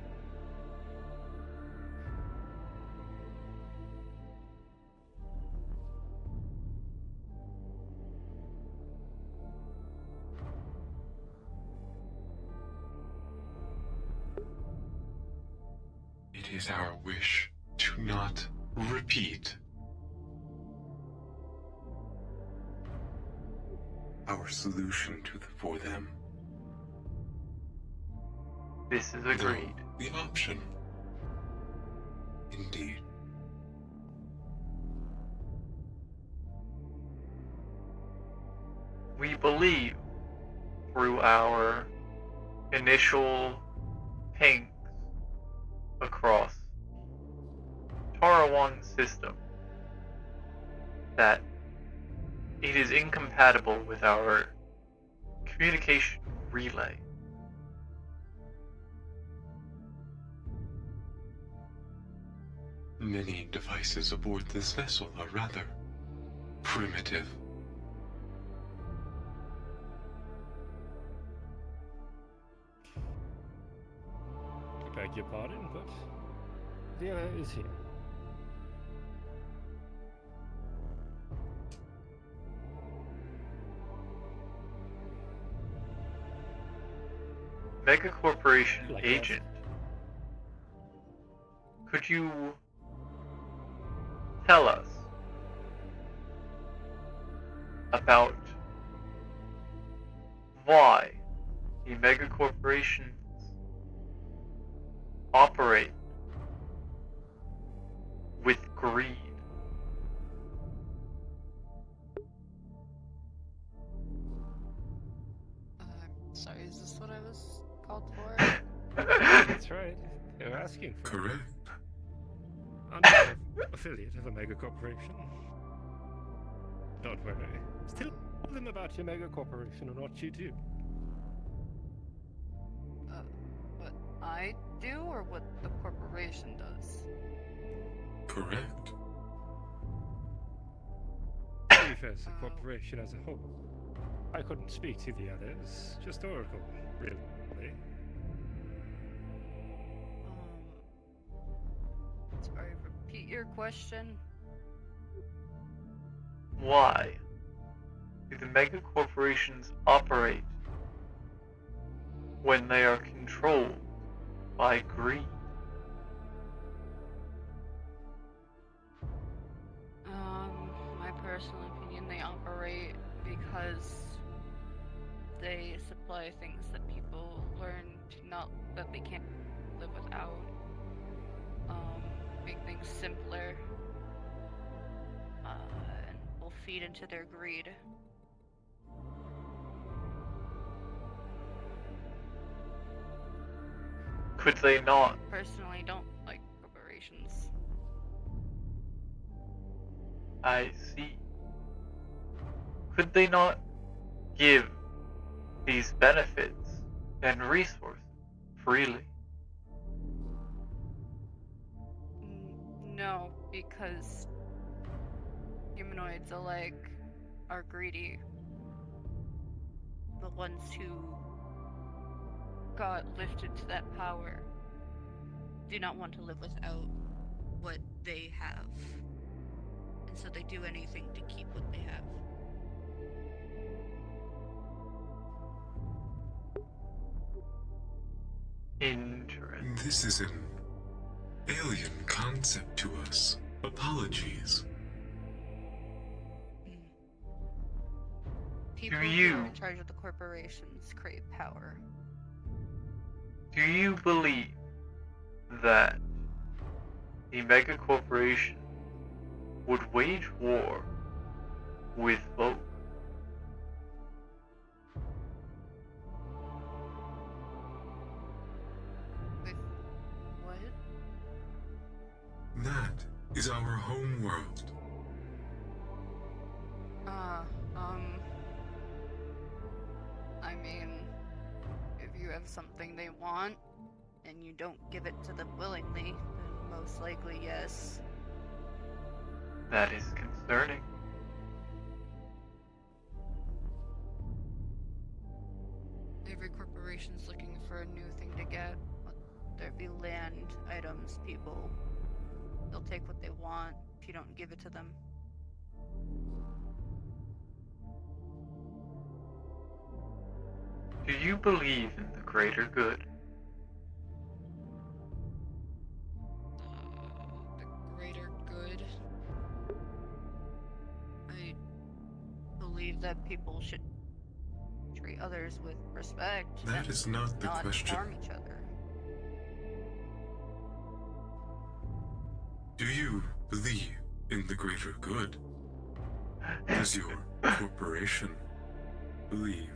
It is our wish to not repeat our solution for them. This is agreed. No, the option. Indeed. We believe, through our initial pings across Tarawan system, that it is incompatible with our communication relay. Many devices aboard this vessel are rather primitive. I beg your pardon, but the error is here. Megacorporation Like agent, could you tell us about why the megacorporations operate with greed? Sorry, is this what I was called for? That's right. They're asking for it. Correct. I'm not an affiliate of a mega corporation. Don't worry. Still tell them about your mega corporation and what you do. What I do or what the corporation does? Correct. Chief as a corporation as a whole. I couldn't speak to the others, just Oracle, really. Sorry, repeat your question. Why do the megacorporations operate when they are controlled by greed? My personal opinion, they operate because they supply things that people learn to not, that they can't live without. Make things simpler, and will feed into their greed. Could they not? Personally, don't like corporations. I see. Could they not give these benefits and resources freely? No, because humanoids alike are greedy. The ones who got lifted to that power do not want to live without what they have. And so they do anything to keep what they have. Interesting. This is an alien concept to us. Apologies. people who you- are in charge of the corporations crave power. Do you believe that a mega corporation would wage war with folk? With what? That is our home world. I mean, if you have something they want, and you don't give it to them willingly, then most likely yes. That is concerning. Every corporation's looking for a new thing to get. Whether there be land, items, people. They'll take what they want if you don't give it to them. Do you believe in the greater good? The greater good. I believe that people should treat others with respect. That and is not the question. harm each other. Do you believe in the greater good? Does your corporation believe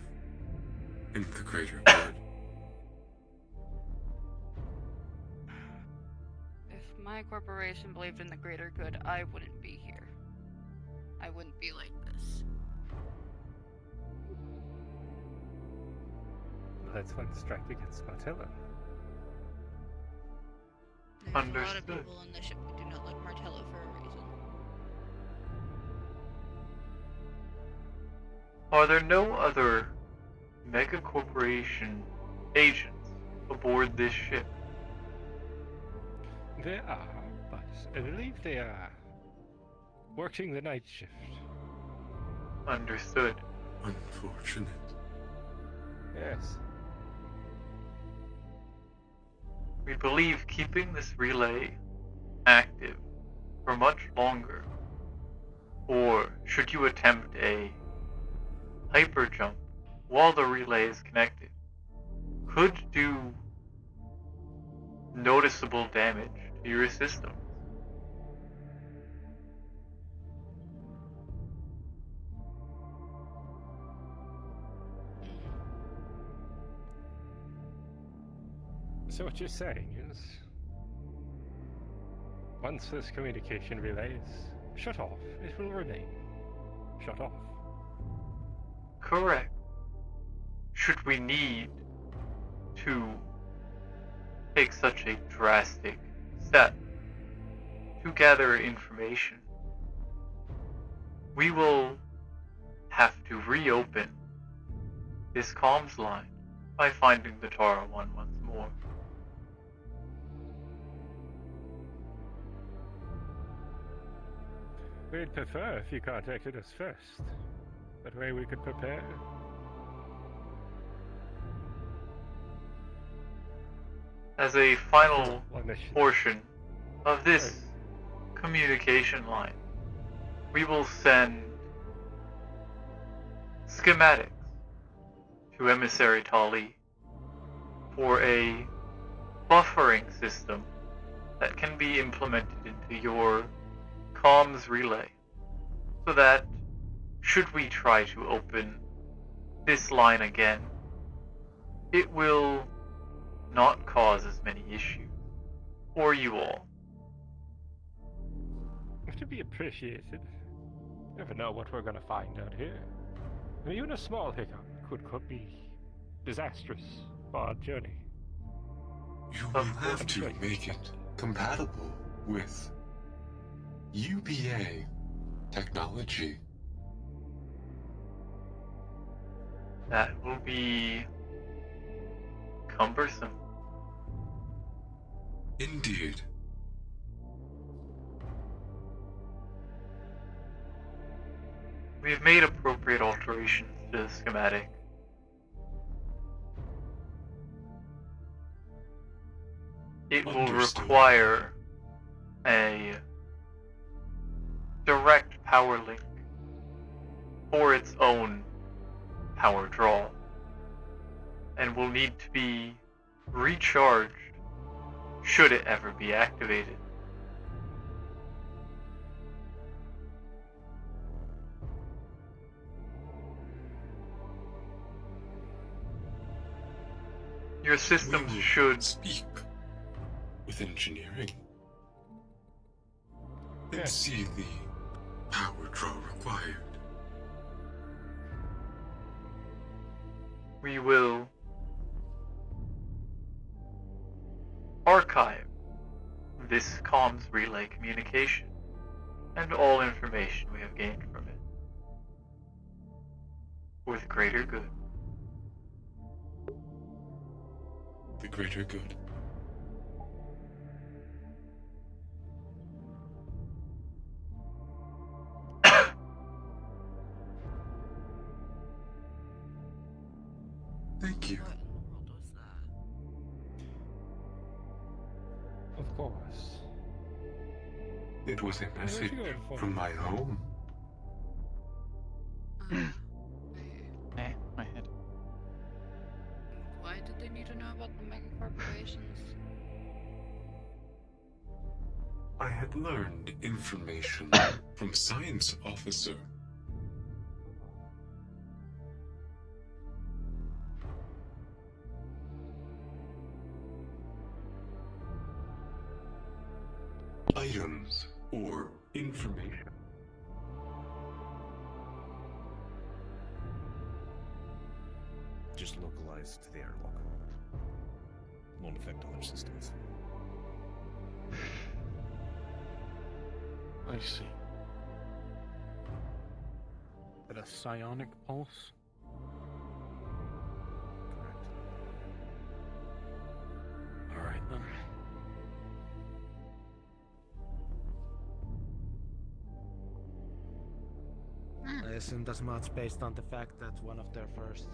in the greater good? If my corporation believed in the greater good, I wouldn't be here. I wouldn't be like this. That's one strike against Martella. There's a lot of Understood. people on the ship who do not like Martello for a reason. Are there no other mega corporation agents aboard this ship? There are, but I believe they are working the night shift. Understood. Unfortunate. Yes. We believe keeping this relay active for much longer, or should you attempt a hyper jump while the relay is connected, could do noticeable damage to your system. So what you're saying is, once this communication relay is shut off, it will remain shut off. Correct. Should we need to take such a drastic step to gather information, we will have to reopen this comms line by finding the Tara one once more. We'd prefer if you contacted us first. That way we could prepare. As a final portion of this communication line, we will send schematics to Emissary Tali for a buffering system that can be implemented into your comms relay, so that should we try to open this line again, it will not cause as many issues for you all. To be appreciated. Never know what we're gonna find out here. I mean, even a small hiccup could be disastrous for our journey. You will have to make it compatible with UBA technology. That will be cumbersome. Indeed. We have made appropriate alterations to the schematic. It will require a direct power link for its own power draw and will need to be recharged should it ever be activated. Your systems We will should speak with engineering and see the power draw required. we will archive this comms relay communication and all information we have gained from it with greater good. The greater good. Thank you. Of course. It was a message you going for? from my home. My head. Why did they need to know about the mega corporations? I had learned information from a science officer. Items or information. Just localized to the airlock. Won't affect other systems. I see. At a psionic pulse? Alright then. I assume that's much based on the fact that one of their first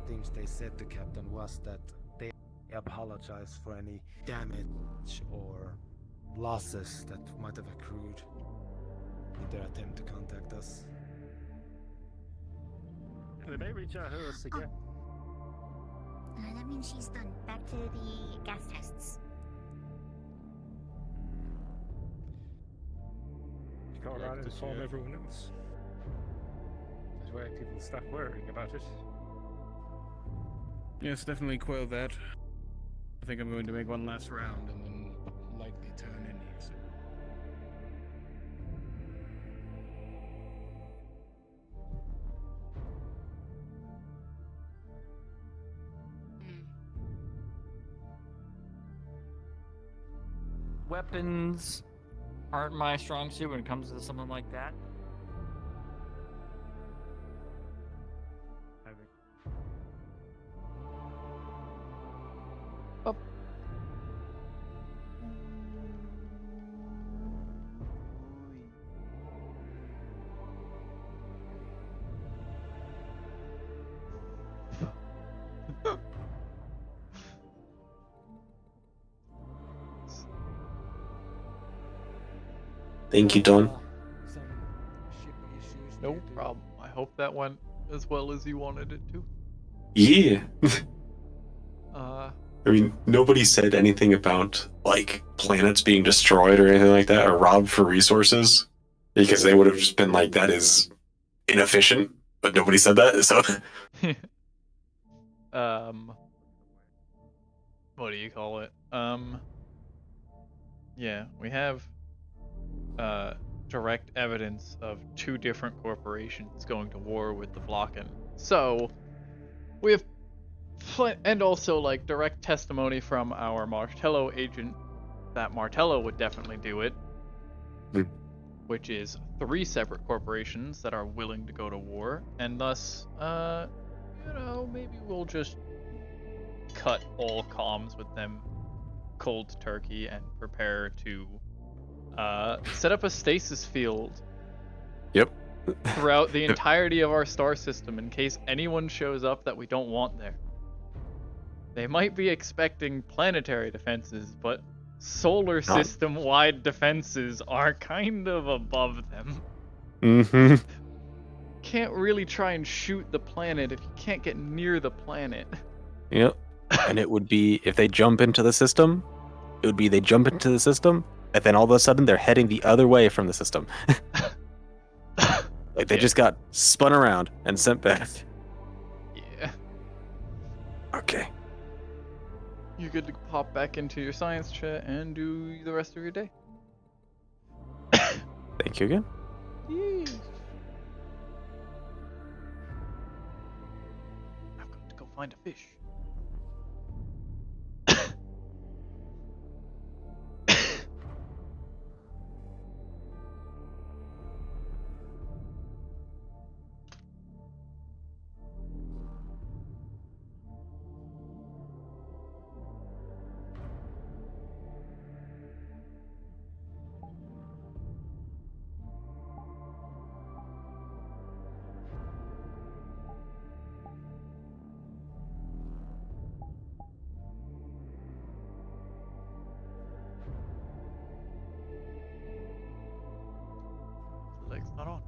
things they said to Captain was that they apologize for any damage or losses that might have accrued in their attempt to contact us. They may reach out to us again. That means she's done. Back to the gas tests. You can't run and inform everyone else. That's why people stop worrying about it. Yes, definitely quell that. I think I'm going to make one last round and then likely turn in here soon. Weapons aren't my strong suit when it comes to something like that. Thank you, Don. No problem. I hope that went as well as you wanted it to. Yeah. Uh, I mean, nobody said anything about, like, planets being destroyed or anything like that, or robbed for resources, because they would have just been like, that is inefficient, but nobody said that, so... what do you call it? Yeah, we have direct evidence of two different corporations going to war with the Vlachen. So, we have and also like direct testimony from our Martello agent that Martello would definitely do it, which is 3 separate corporations that are willing to go to war, and thus, you know, maybe we'll just cut all comms with them cold turkey and prepare to set up a stasis field. Yep. Throughout the entirety of our star system in case anyone shows up that we don't want there. They might be expecting planetary defenses, but solar system-wide defenses are kind of above them. Mm-hmm. can't really try and shoot the planet if you can't get near the planet. Yep. And it would be, if they jump into the system, it would be they jump into the system, and then all of a sudden they're heading the other way from the system. Like they just got spun around and sent back. Yeah. Okay. You could pop back into your science chat and do the rest of your day. Thank you again. Yes. I've got to go find a fish. The leg's not on.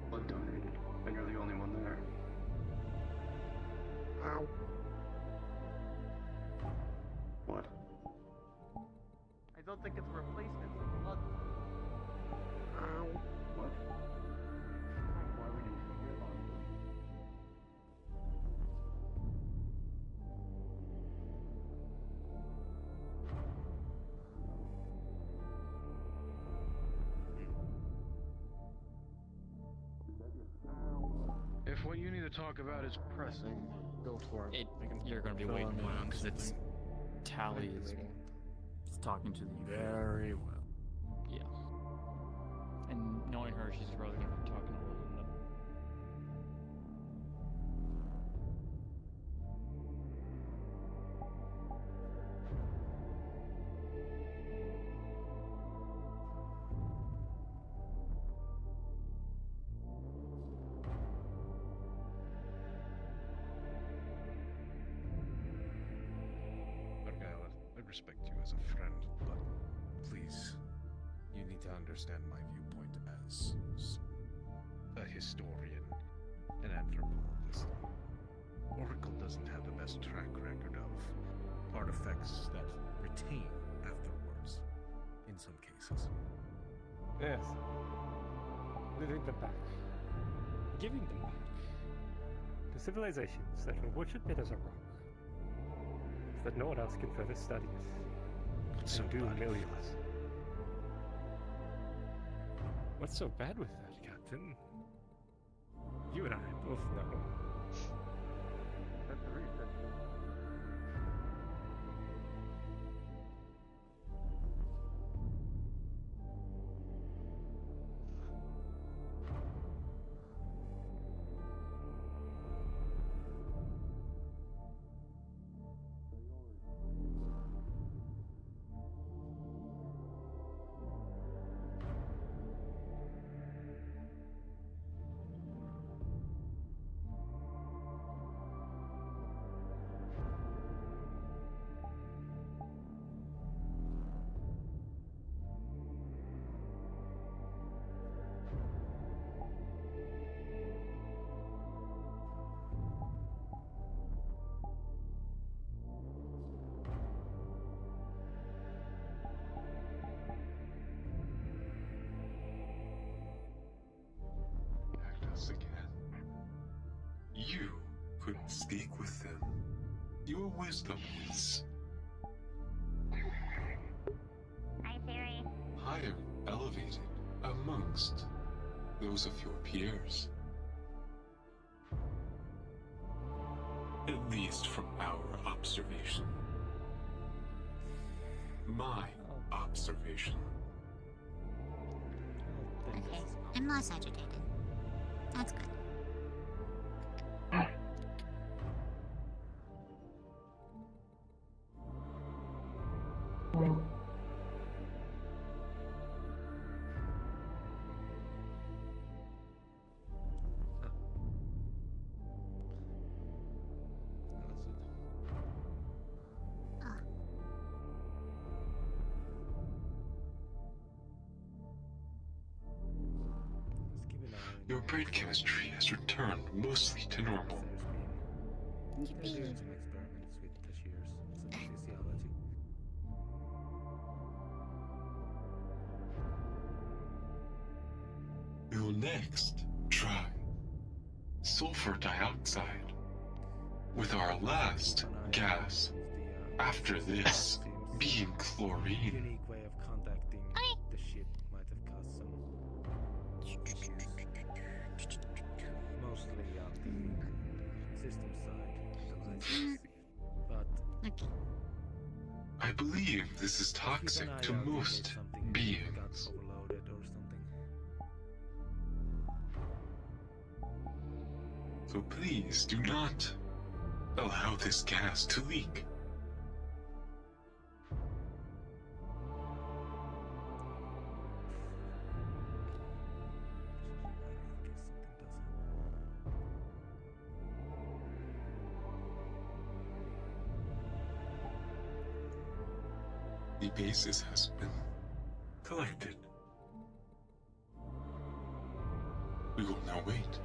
Blood donated, and you're the only one there. What? I don't think it's a replacement for blood. What? Why would you spit on them? If what you need to talk about is pressing, go for it. You're gonna be fill waiting me a while in. because it's Tally is talking to the Very well. Yeah. And knowing her, she's probably gonna be talking a little bit. Argyle, I respect you as a friend, but please, you need to understand my viewpoint as a historian, an anthropologist. Oracle doesn't have the best track record of artifacts that retain afterwards, in some cases. Yes. Living them back. Giving them back. To civilizations that will worship it as a rock. So that no one else can further study it. So And do bad with millions. What's so bad with that, Captain? You and I both know. That's the reason. Us again. You couldn't speak with them. Your wisdom is Hi, Theory. higher, elevated amongst those of your peers. At least from our observation. my observation. Okay, I'm less agitated. That's good. Your brain chemistry has returned mostly to normal. They're doing some experiments with cashiers, some physiology. We'll next try sulfur dioxide with our last gas. After this, being chlorine. Unique way of contacting the ship might have caused some issues. Mostly on the system side, the license. But I believe this is keep an toxic eye to out in case most something got beings. overloaded or something. So please do not allow this gas to leak. The basis has been collected. We will now wait.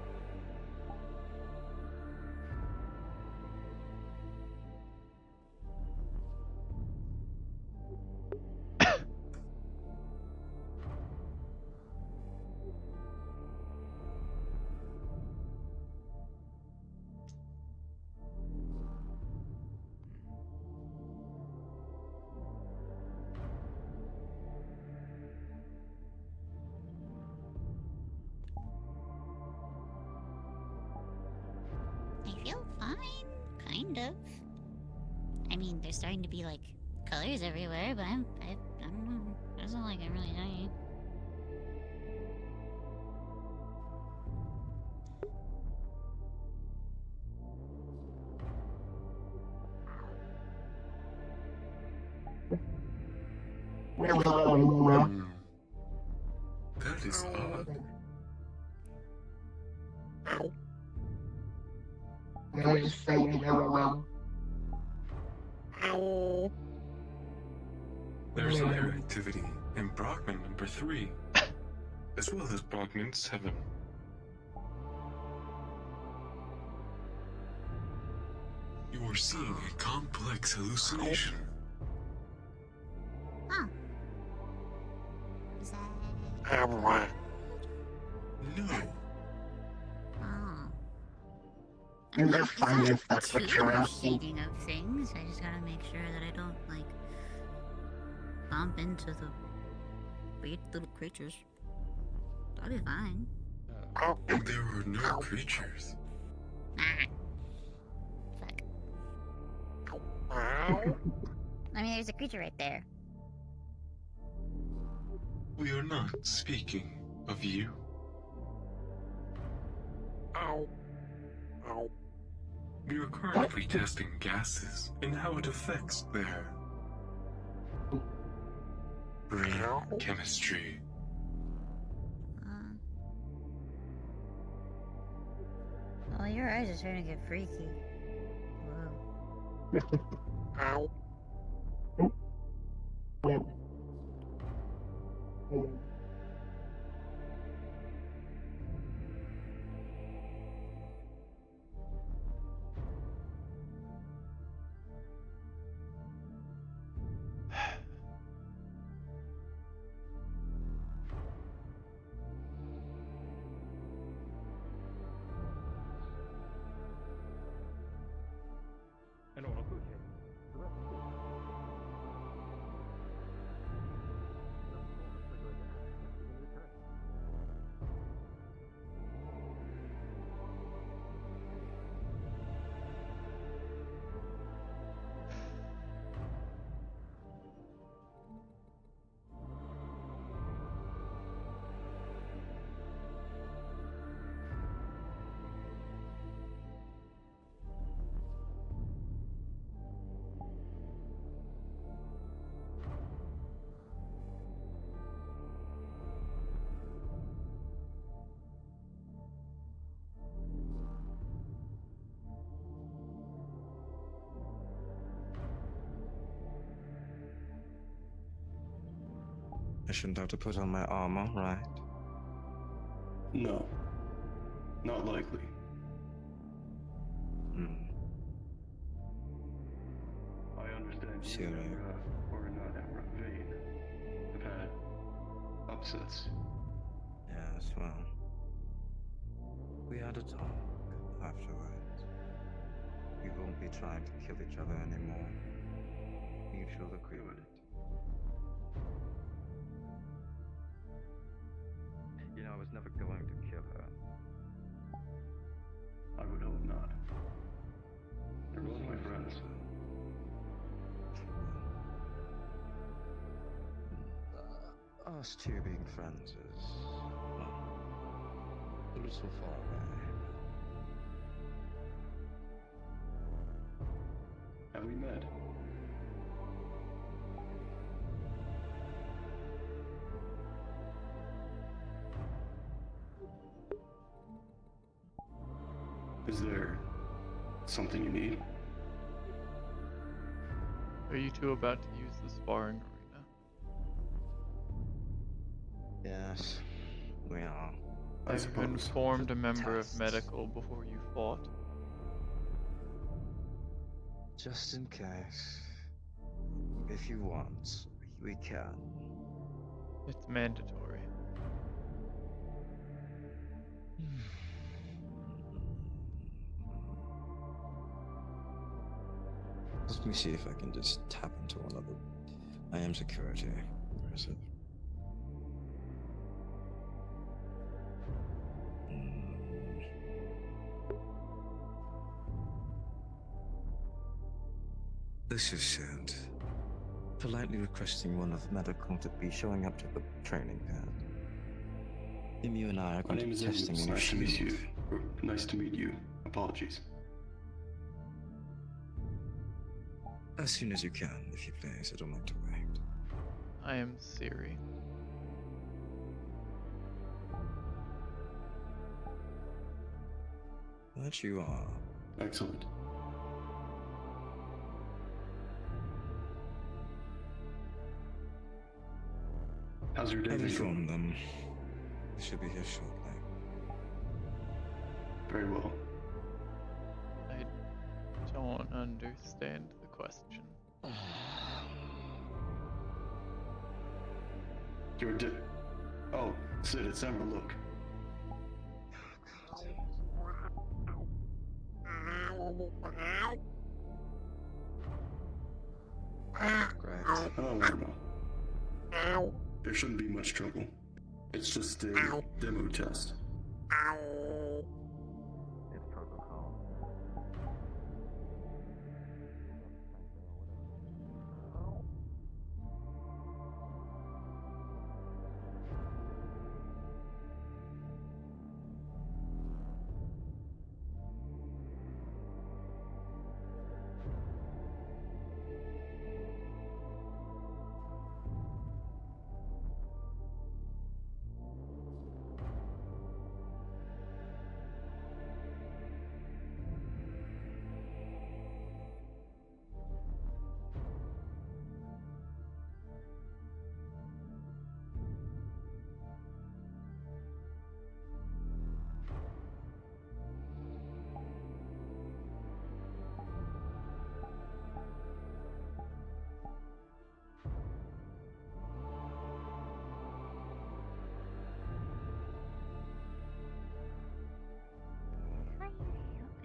I feel fine, kind of. I mean, there's starting to be like colors everywhere, but I don't know. It doesn't like I'm really dying. That is odd. There's higher activity in Brockman number 3, as well as Brockman 7. You are seeing a complex hallucination. Huh. Is that... No. Oh. And It's they're fine if that's what you're too asking. shading of things. I just gotta make sure that I don't like bump into the weird little creatures. That'll be fine. There were no creatures. Ah. Fuck. I mean, there's a creature right there. We are not speaking of you. We are currently testing gases and how it affects their brain chemistry. Well, your eyes are starting to get freaky. Whoa. I don't want to push him. shouldn't have to put on my armor, right? No. Not likely. I understand you Sure. and or not Vane have had upsets. Yes, well. We had a talk afterwards. We won't be trying to kill each other anymore. Mutual agreement. You know, I was never going to kill her. I would hope not. They're both my friends. Us two being friends is, well, a little far away. Have we met? Is there something you need? Are you two about to use the sparring arena? Yes, we are. Have you informed a member of medical before you fought? Just in case. If you want, we can. It's mandatory. Let me see if I can just tap into one of the... I am security. Where is it? This is sent. Politely requesting one of medical to be showing up to the training pad. You and I are going to be testing a new Nice to meet shield. you. Nice to meet you. Apologies. As soon as you can, if you please. I don't like to wait. I am Siri. That you are. Excellent. How's your day Have you been informed going? them? We should be here shortly. Very well. I don't understand the question. Oh, Sid, it's Ember, look. Great. Oh, no. There shouldn't be much trouble. It's just a demo test. It's protocol.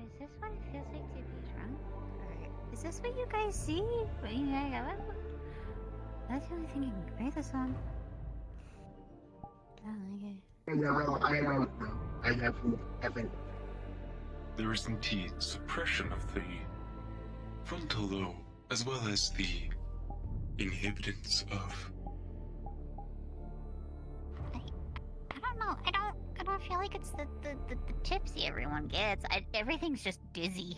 Is this what it feels like to be drunk? Or is this what you guys see when you hang out? That's the only thing you can grade this on. I don't like it. I haven't. There is indeed suppression of the frontal lobe, as well as the inhibitants of. I don't know. I don't feel like it's the tipsy everyone gets. Everything's just dizzy.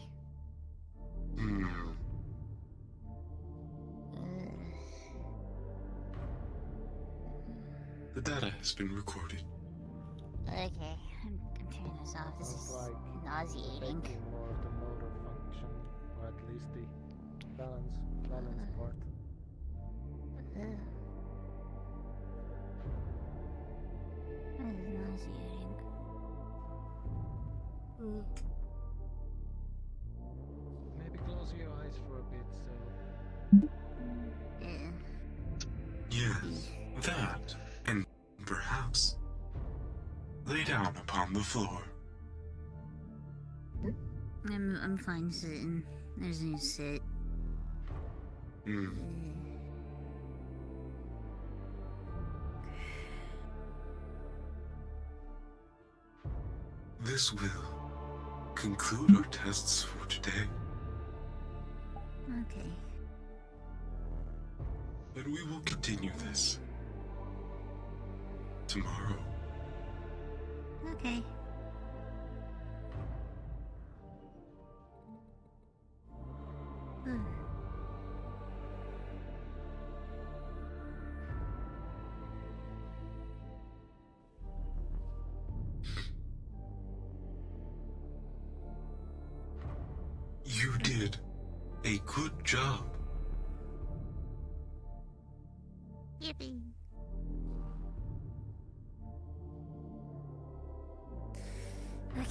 The data has been recorded. Okay, I'm turning this off. This is like nauseating. affecting more of the motor function, or at least the balance part. That is nauseating. Maybe close your eyes for a bit, so. Yeah. Yes, that. And perhaps lay down upon the floor. I'm fine sitting. I just need to sit. This will conclude our tests for today. Okay. And we will continue this tomorrow. Okay. You did a good job. Yippee. Okay.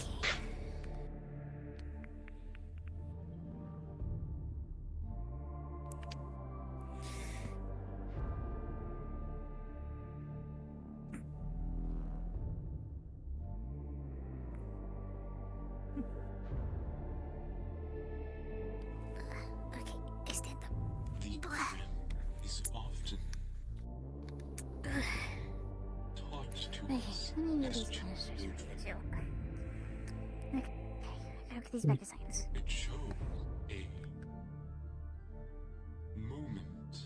Okay, I stand up. The plan is often taught to Okay, us let me do as these canisters children. for you too. Okay, I gotta put these back aside. It shows a moment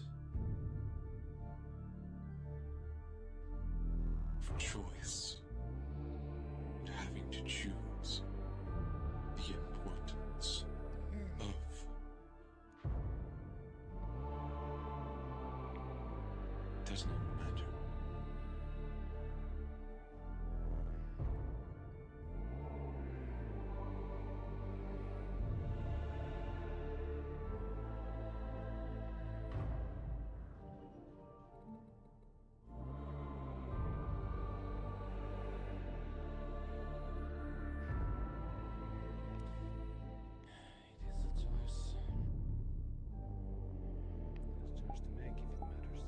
of choice, and having to choose the importance of does not matter. It is a choice. It's a choice to make if it matters.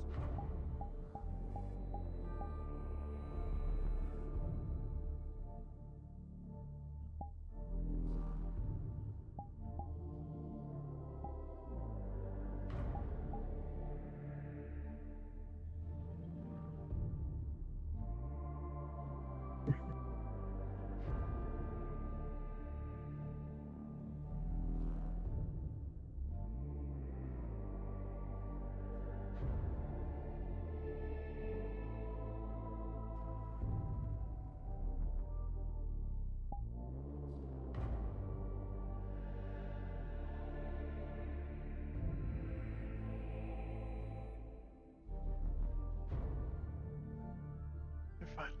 They're finally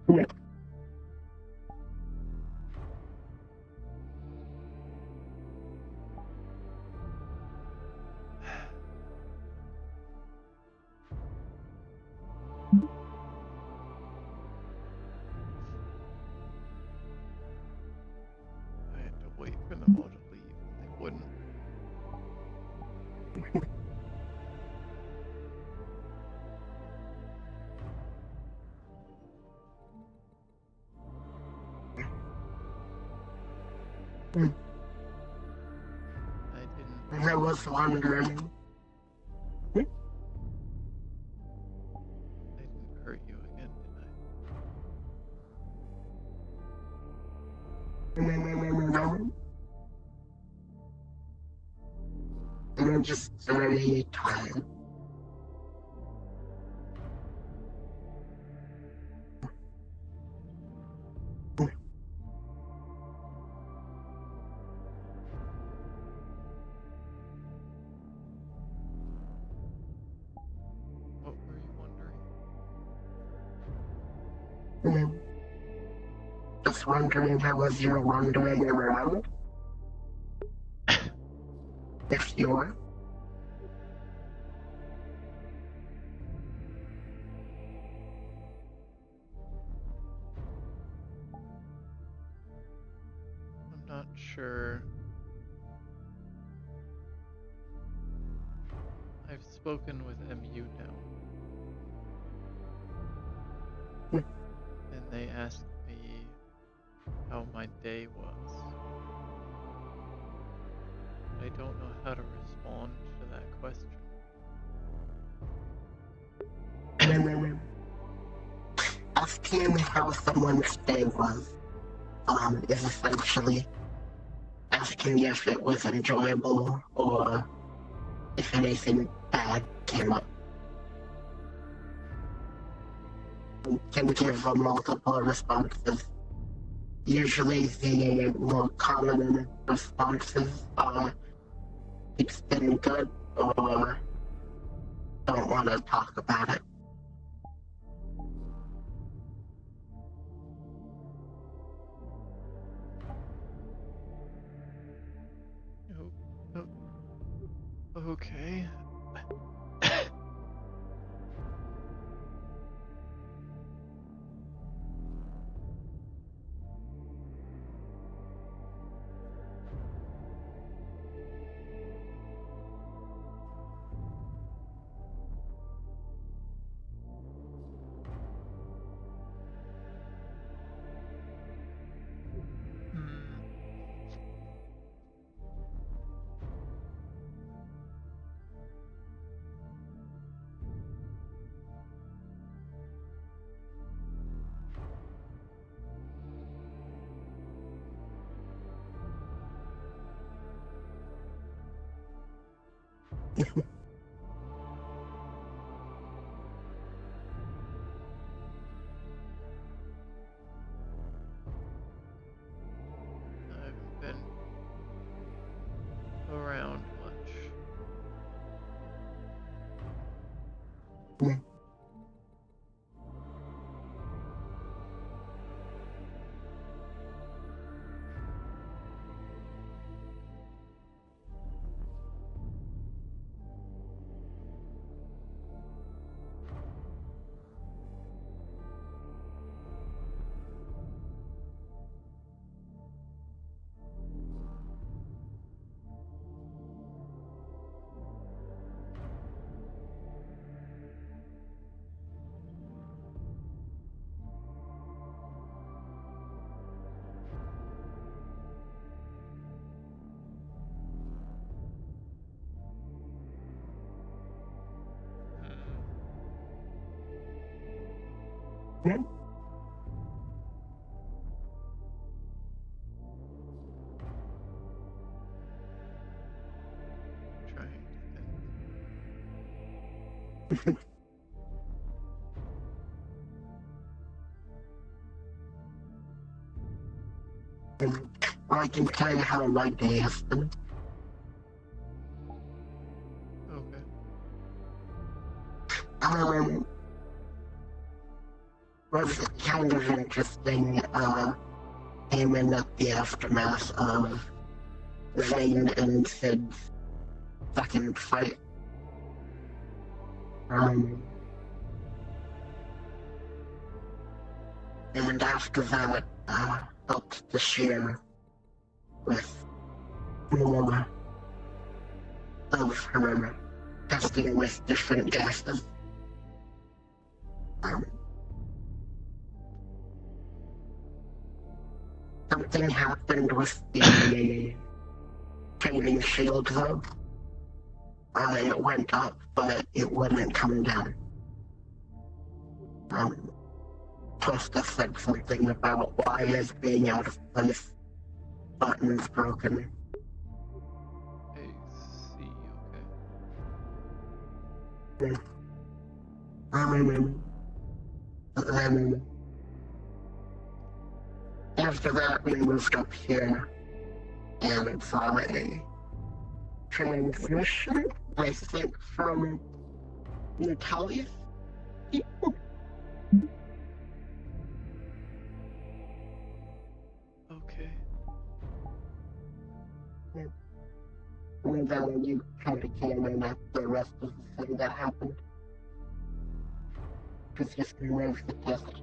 I had to wait for them all to leave. They wouldn't. I didn't. I was wondering. I didn't hurt you again, did And I'm just really tired. What were you wondering? Just wondering if I was you wandering around. If you're. sure. I've spoken with MU now. And they asked me how my day was. I don't know how to respond to that question. Asking how someone's day was, is essentially asking if it was enjoyable or if anything bad came up. You can give multiple responses. Usually the more common responses are it's been good or don't want to talk about it. Okay. I haven't been around much. Trying to think. I can tell you how my day has been. Okay. Was kind of interesting, came in at the aftermath of Zane and Sid's second fight. And after that, helped to share with more of her testing with different gases. Something happened with the training shield though. It went up, but it wouldn't come down. Tosta said something about wires being out of place, buttons broken. I see, okay. After that, we moved up here, and it's already transmission, I think, from Natalia's people. Okay. And then you kind of came in at the rest of the thing that happened. Just remove the test.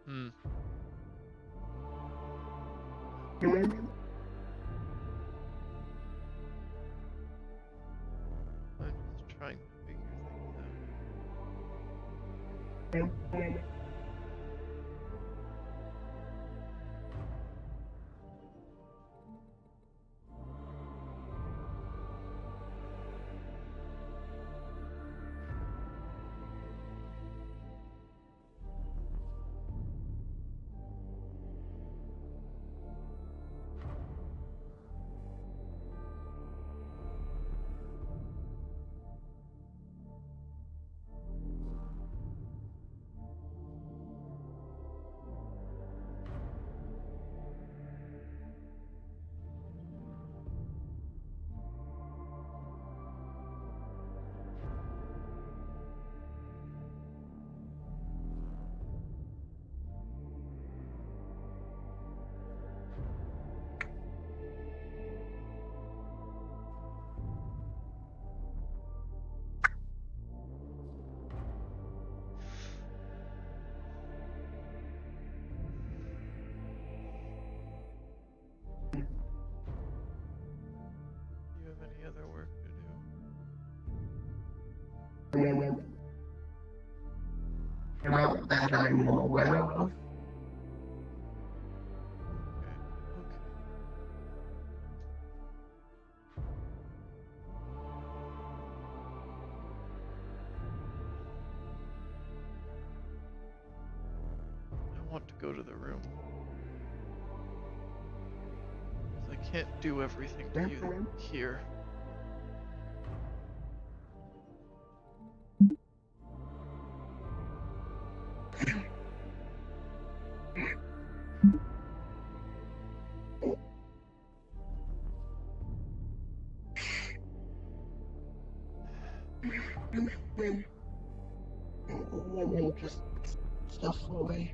Hmm. I'm just trying to figure things out. Do you have any other work to do? Not that I'm aware of. I want to go to the room. 'Cause I can't do everything to you here. Let me just stuff away.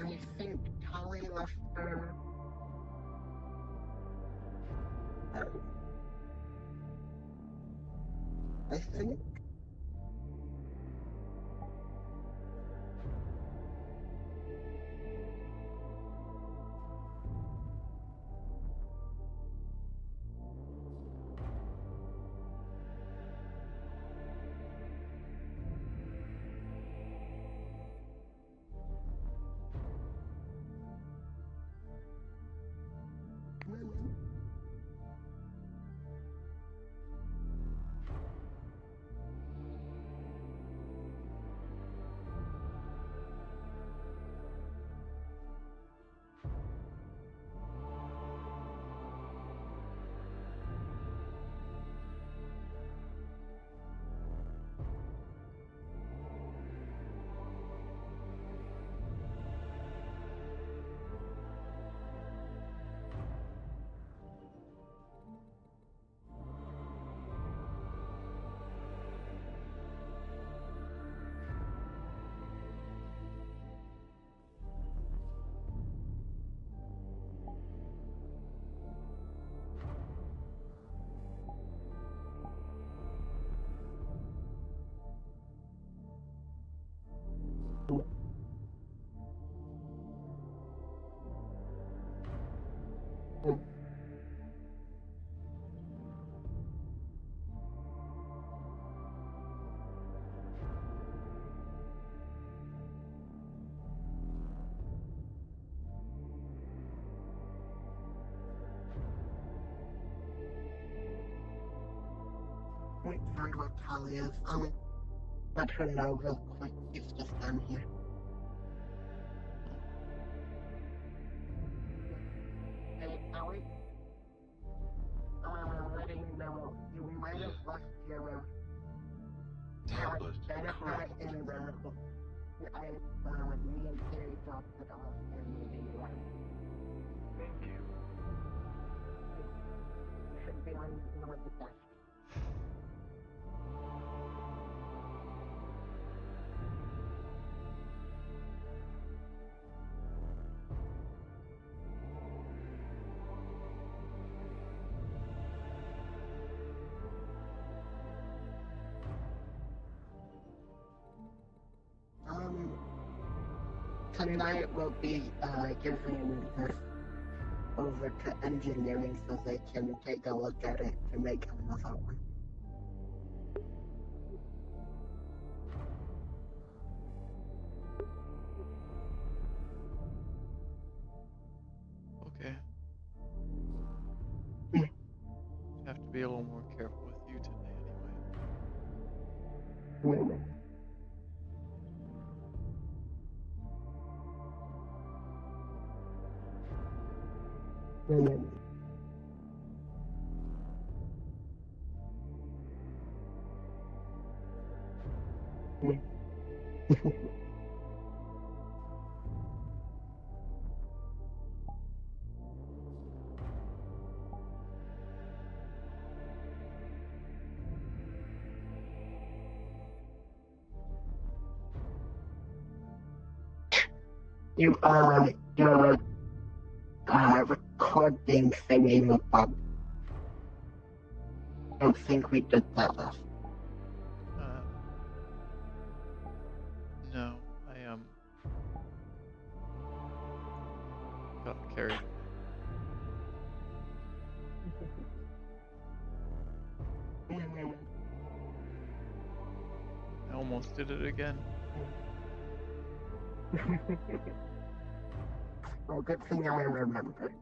I think Tali left her. I think. Wait, find where Tali is. Let her know real quick. It's just down here. Hey, Tali? Letting you know, you might have left your tablet. benefit in the me and Terry dropped it off and moving it around. Thank you. You should be on one of the desks. Tonight we'll be giving this over to engineering so they can take a look at it to make another one. Okay. Have to be a little more careful with you today, anyway. Your recording thingy up. I don't think we did that last. No, I got carried away. I almost did it again. Well, good thing I remembered.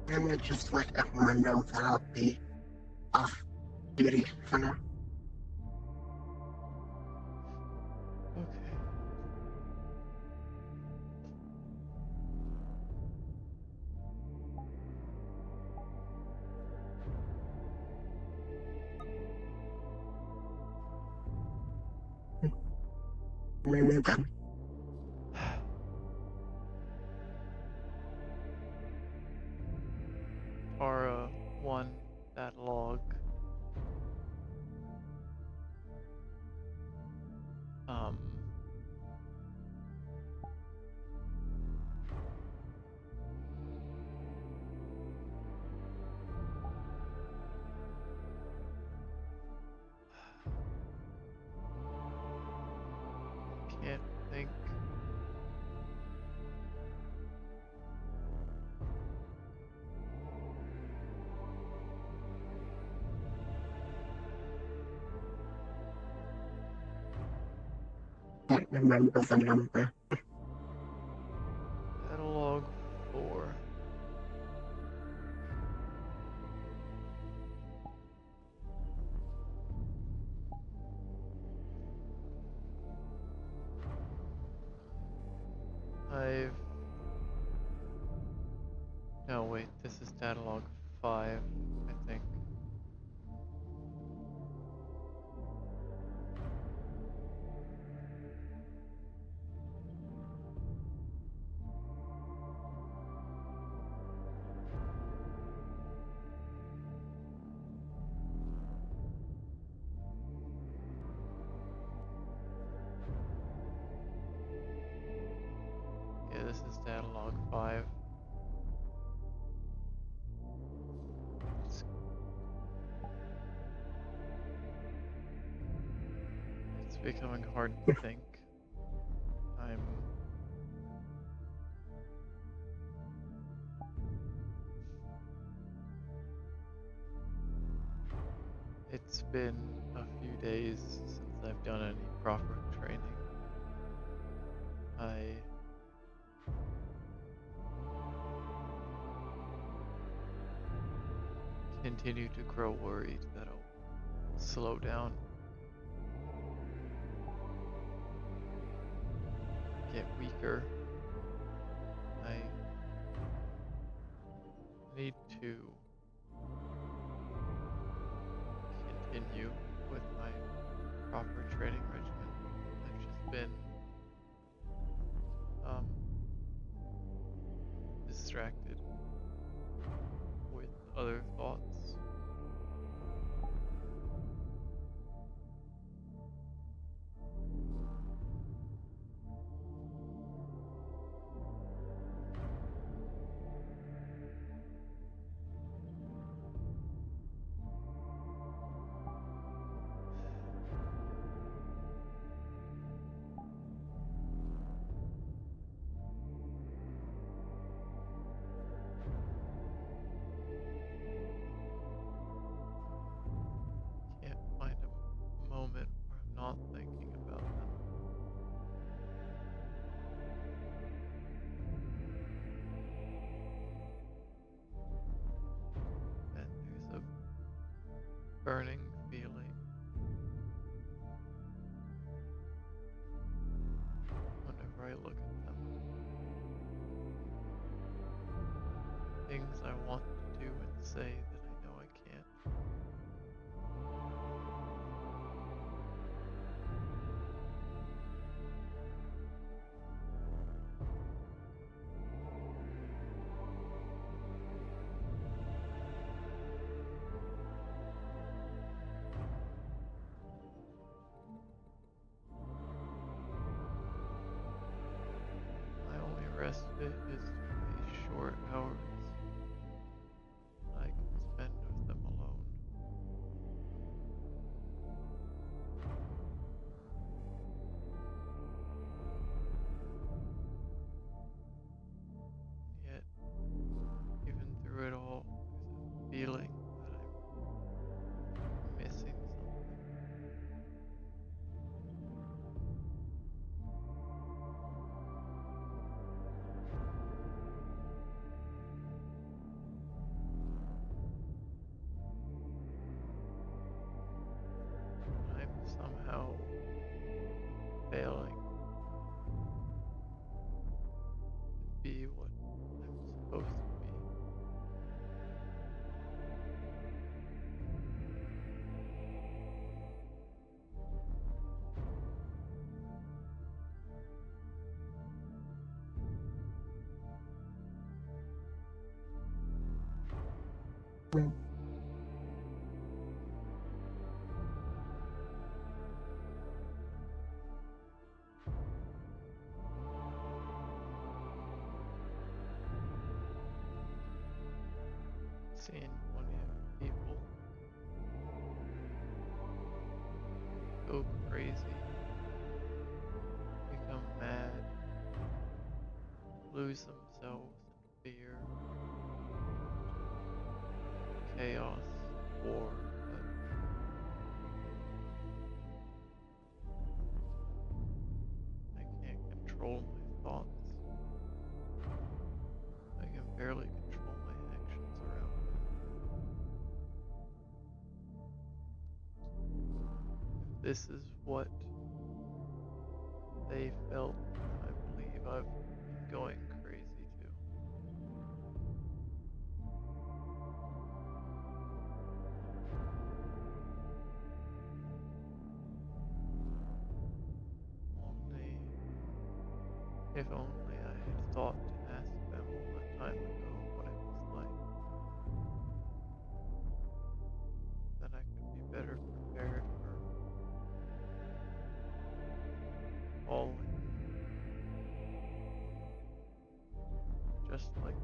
I'm gonna just let everyone know that I'll be off duty for now. Okay. We're done. Tara 1 that log. Um. Can't think. Can't remember the number. Catalog 4. No, wait, this is catalog 5, I think. Yeah, this is catalog 5. It's becoming hard to think. It's been a few days since I've done any proper training. I continue to grow worried that I'll slow down, get weaker. I need to continue with my proper training regimen. I've just been distracted with other thoughts. Can't find a moment where I'm not thinking about them. And there's a burning feeling whenever I look at them. Things I want to do and say that I know I can't. My only respite is these short hours I can spend with them alone. Yet, even through it all, there's a feeling that I'm missing something. seen plenty of people go crazy, become mad, lose themselves in fear, chaos, war, but I can't control my thoughts. I can barely control my actions around them. If this is what they felt, then I believe I've been going crazy too. Only, if only I had thought to ask them all that time ago what it was like, then I could be better prepared for falling just like them.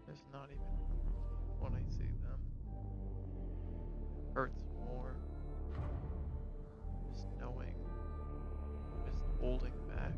It's not even relief when I see them. It hurts more. Just knowing, just holding back.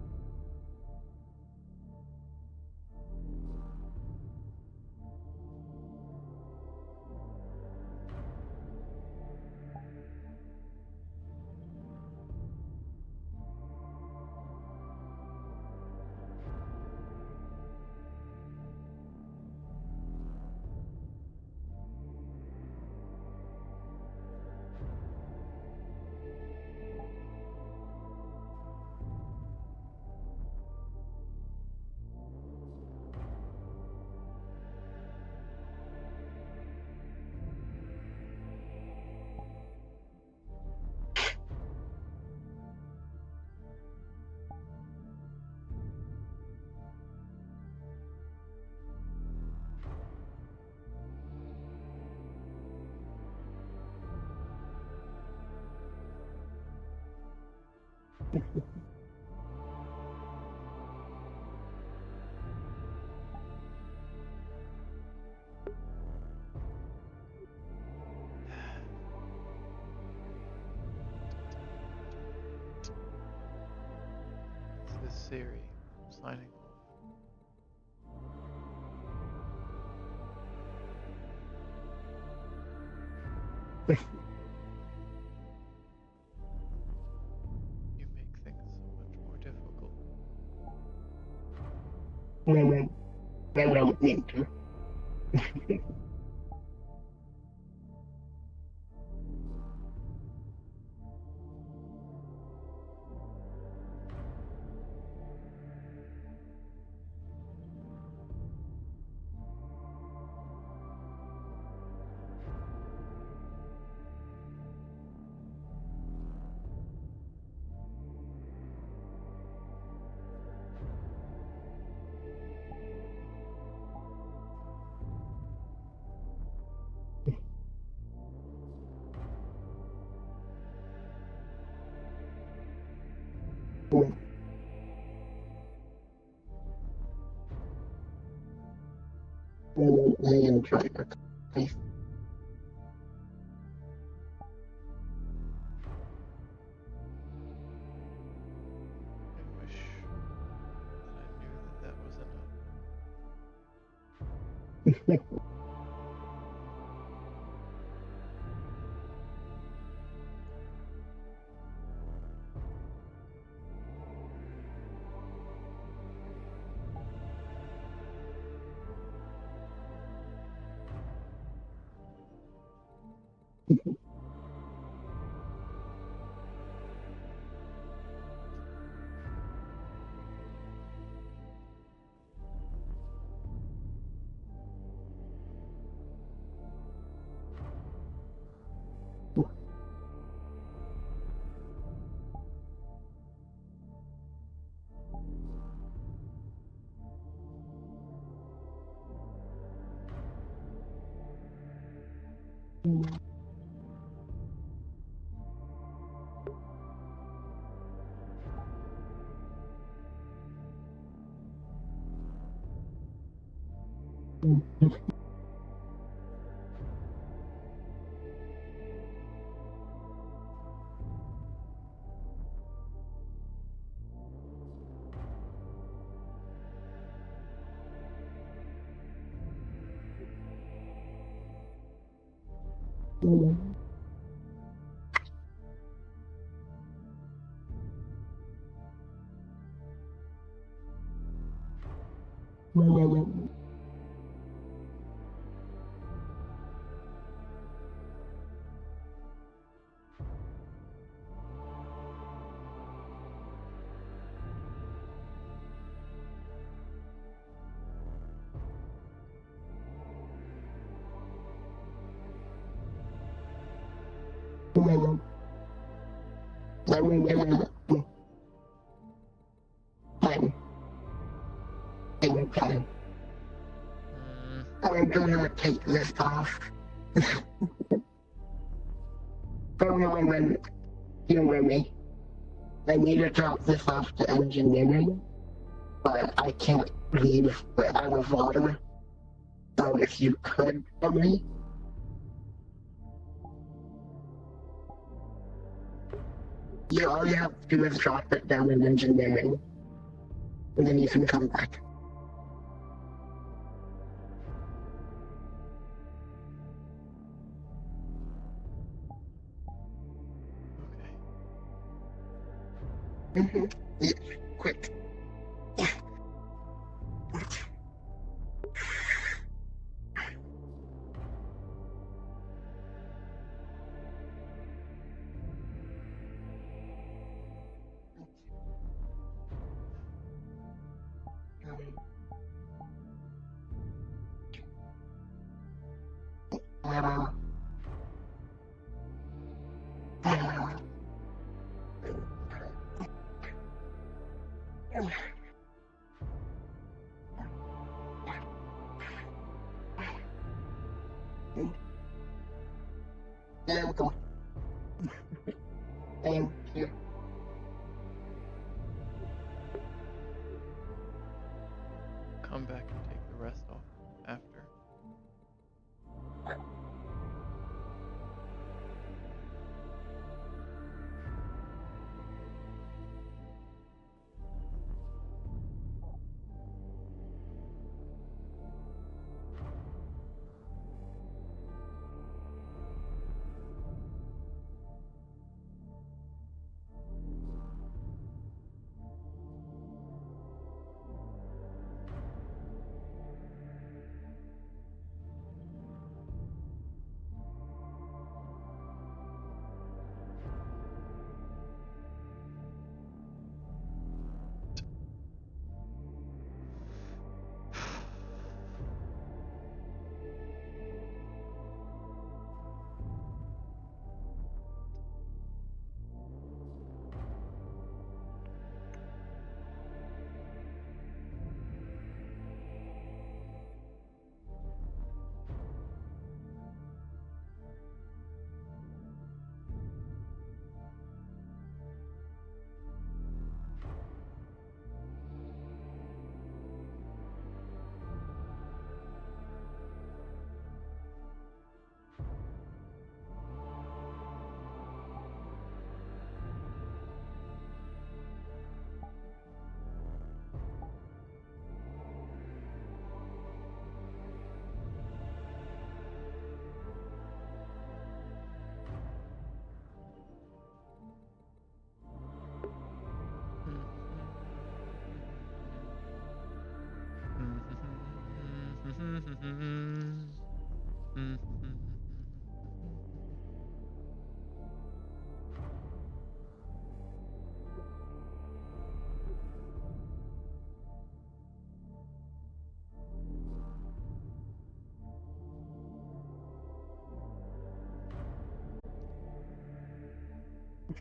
This is Siri, signing off. You make things so much more difficult. I don't need to. I am trying to. I wish that I knew that that was enough. I'm gonna take this off. When you with me, I need to drop this off to engineering, but I can't leave without a water. So if you could for me. All you have to do is drop it down in engineering, and then you can come back. Yeah, quick. Thank you. Come back and take the rest off after.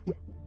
Thank you.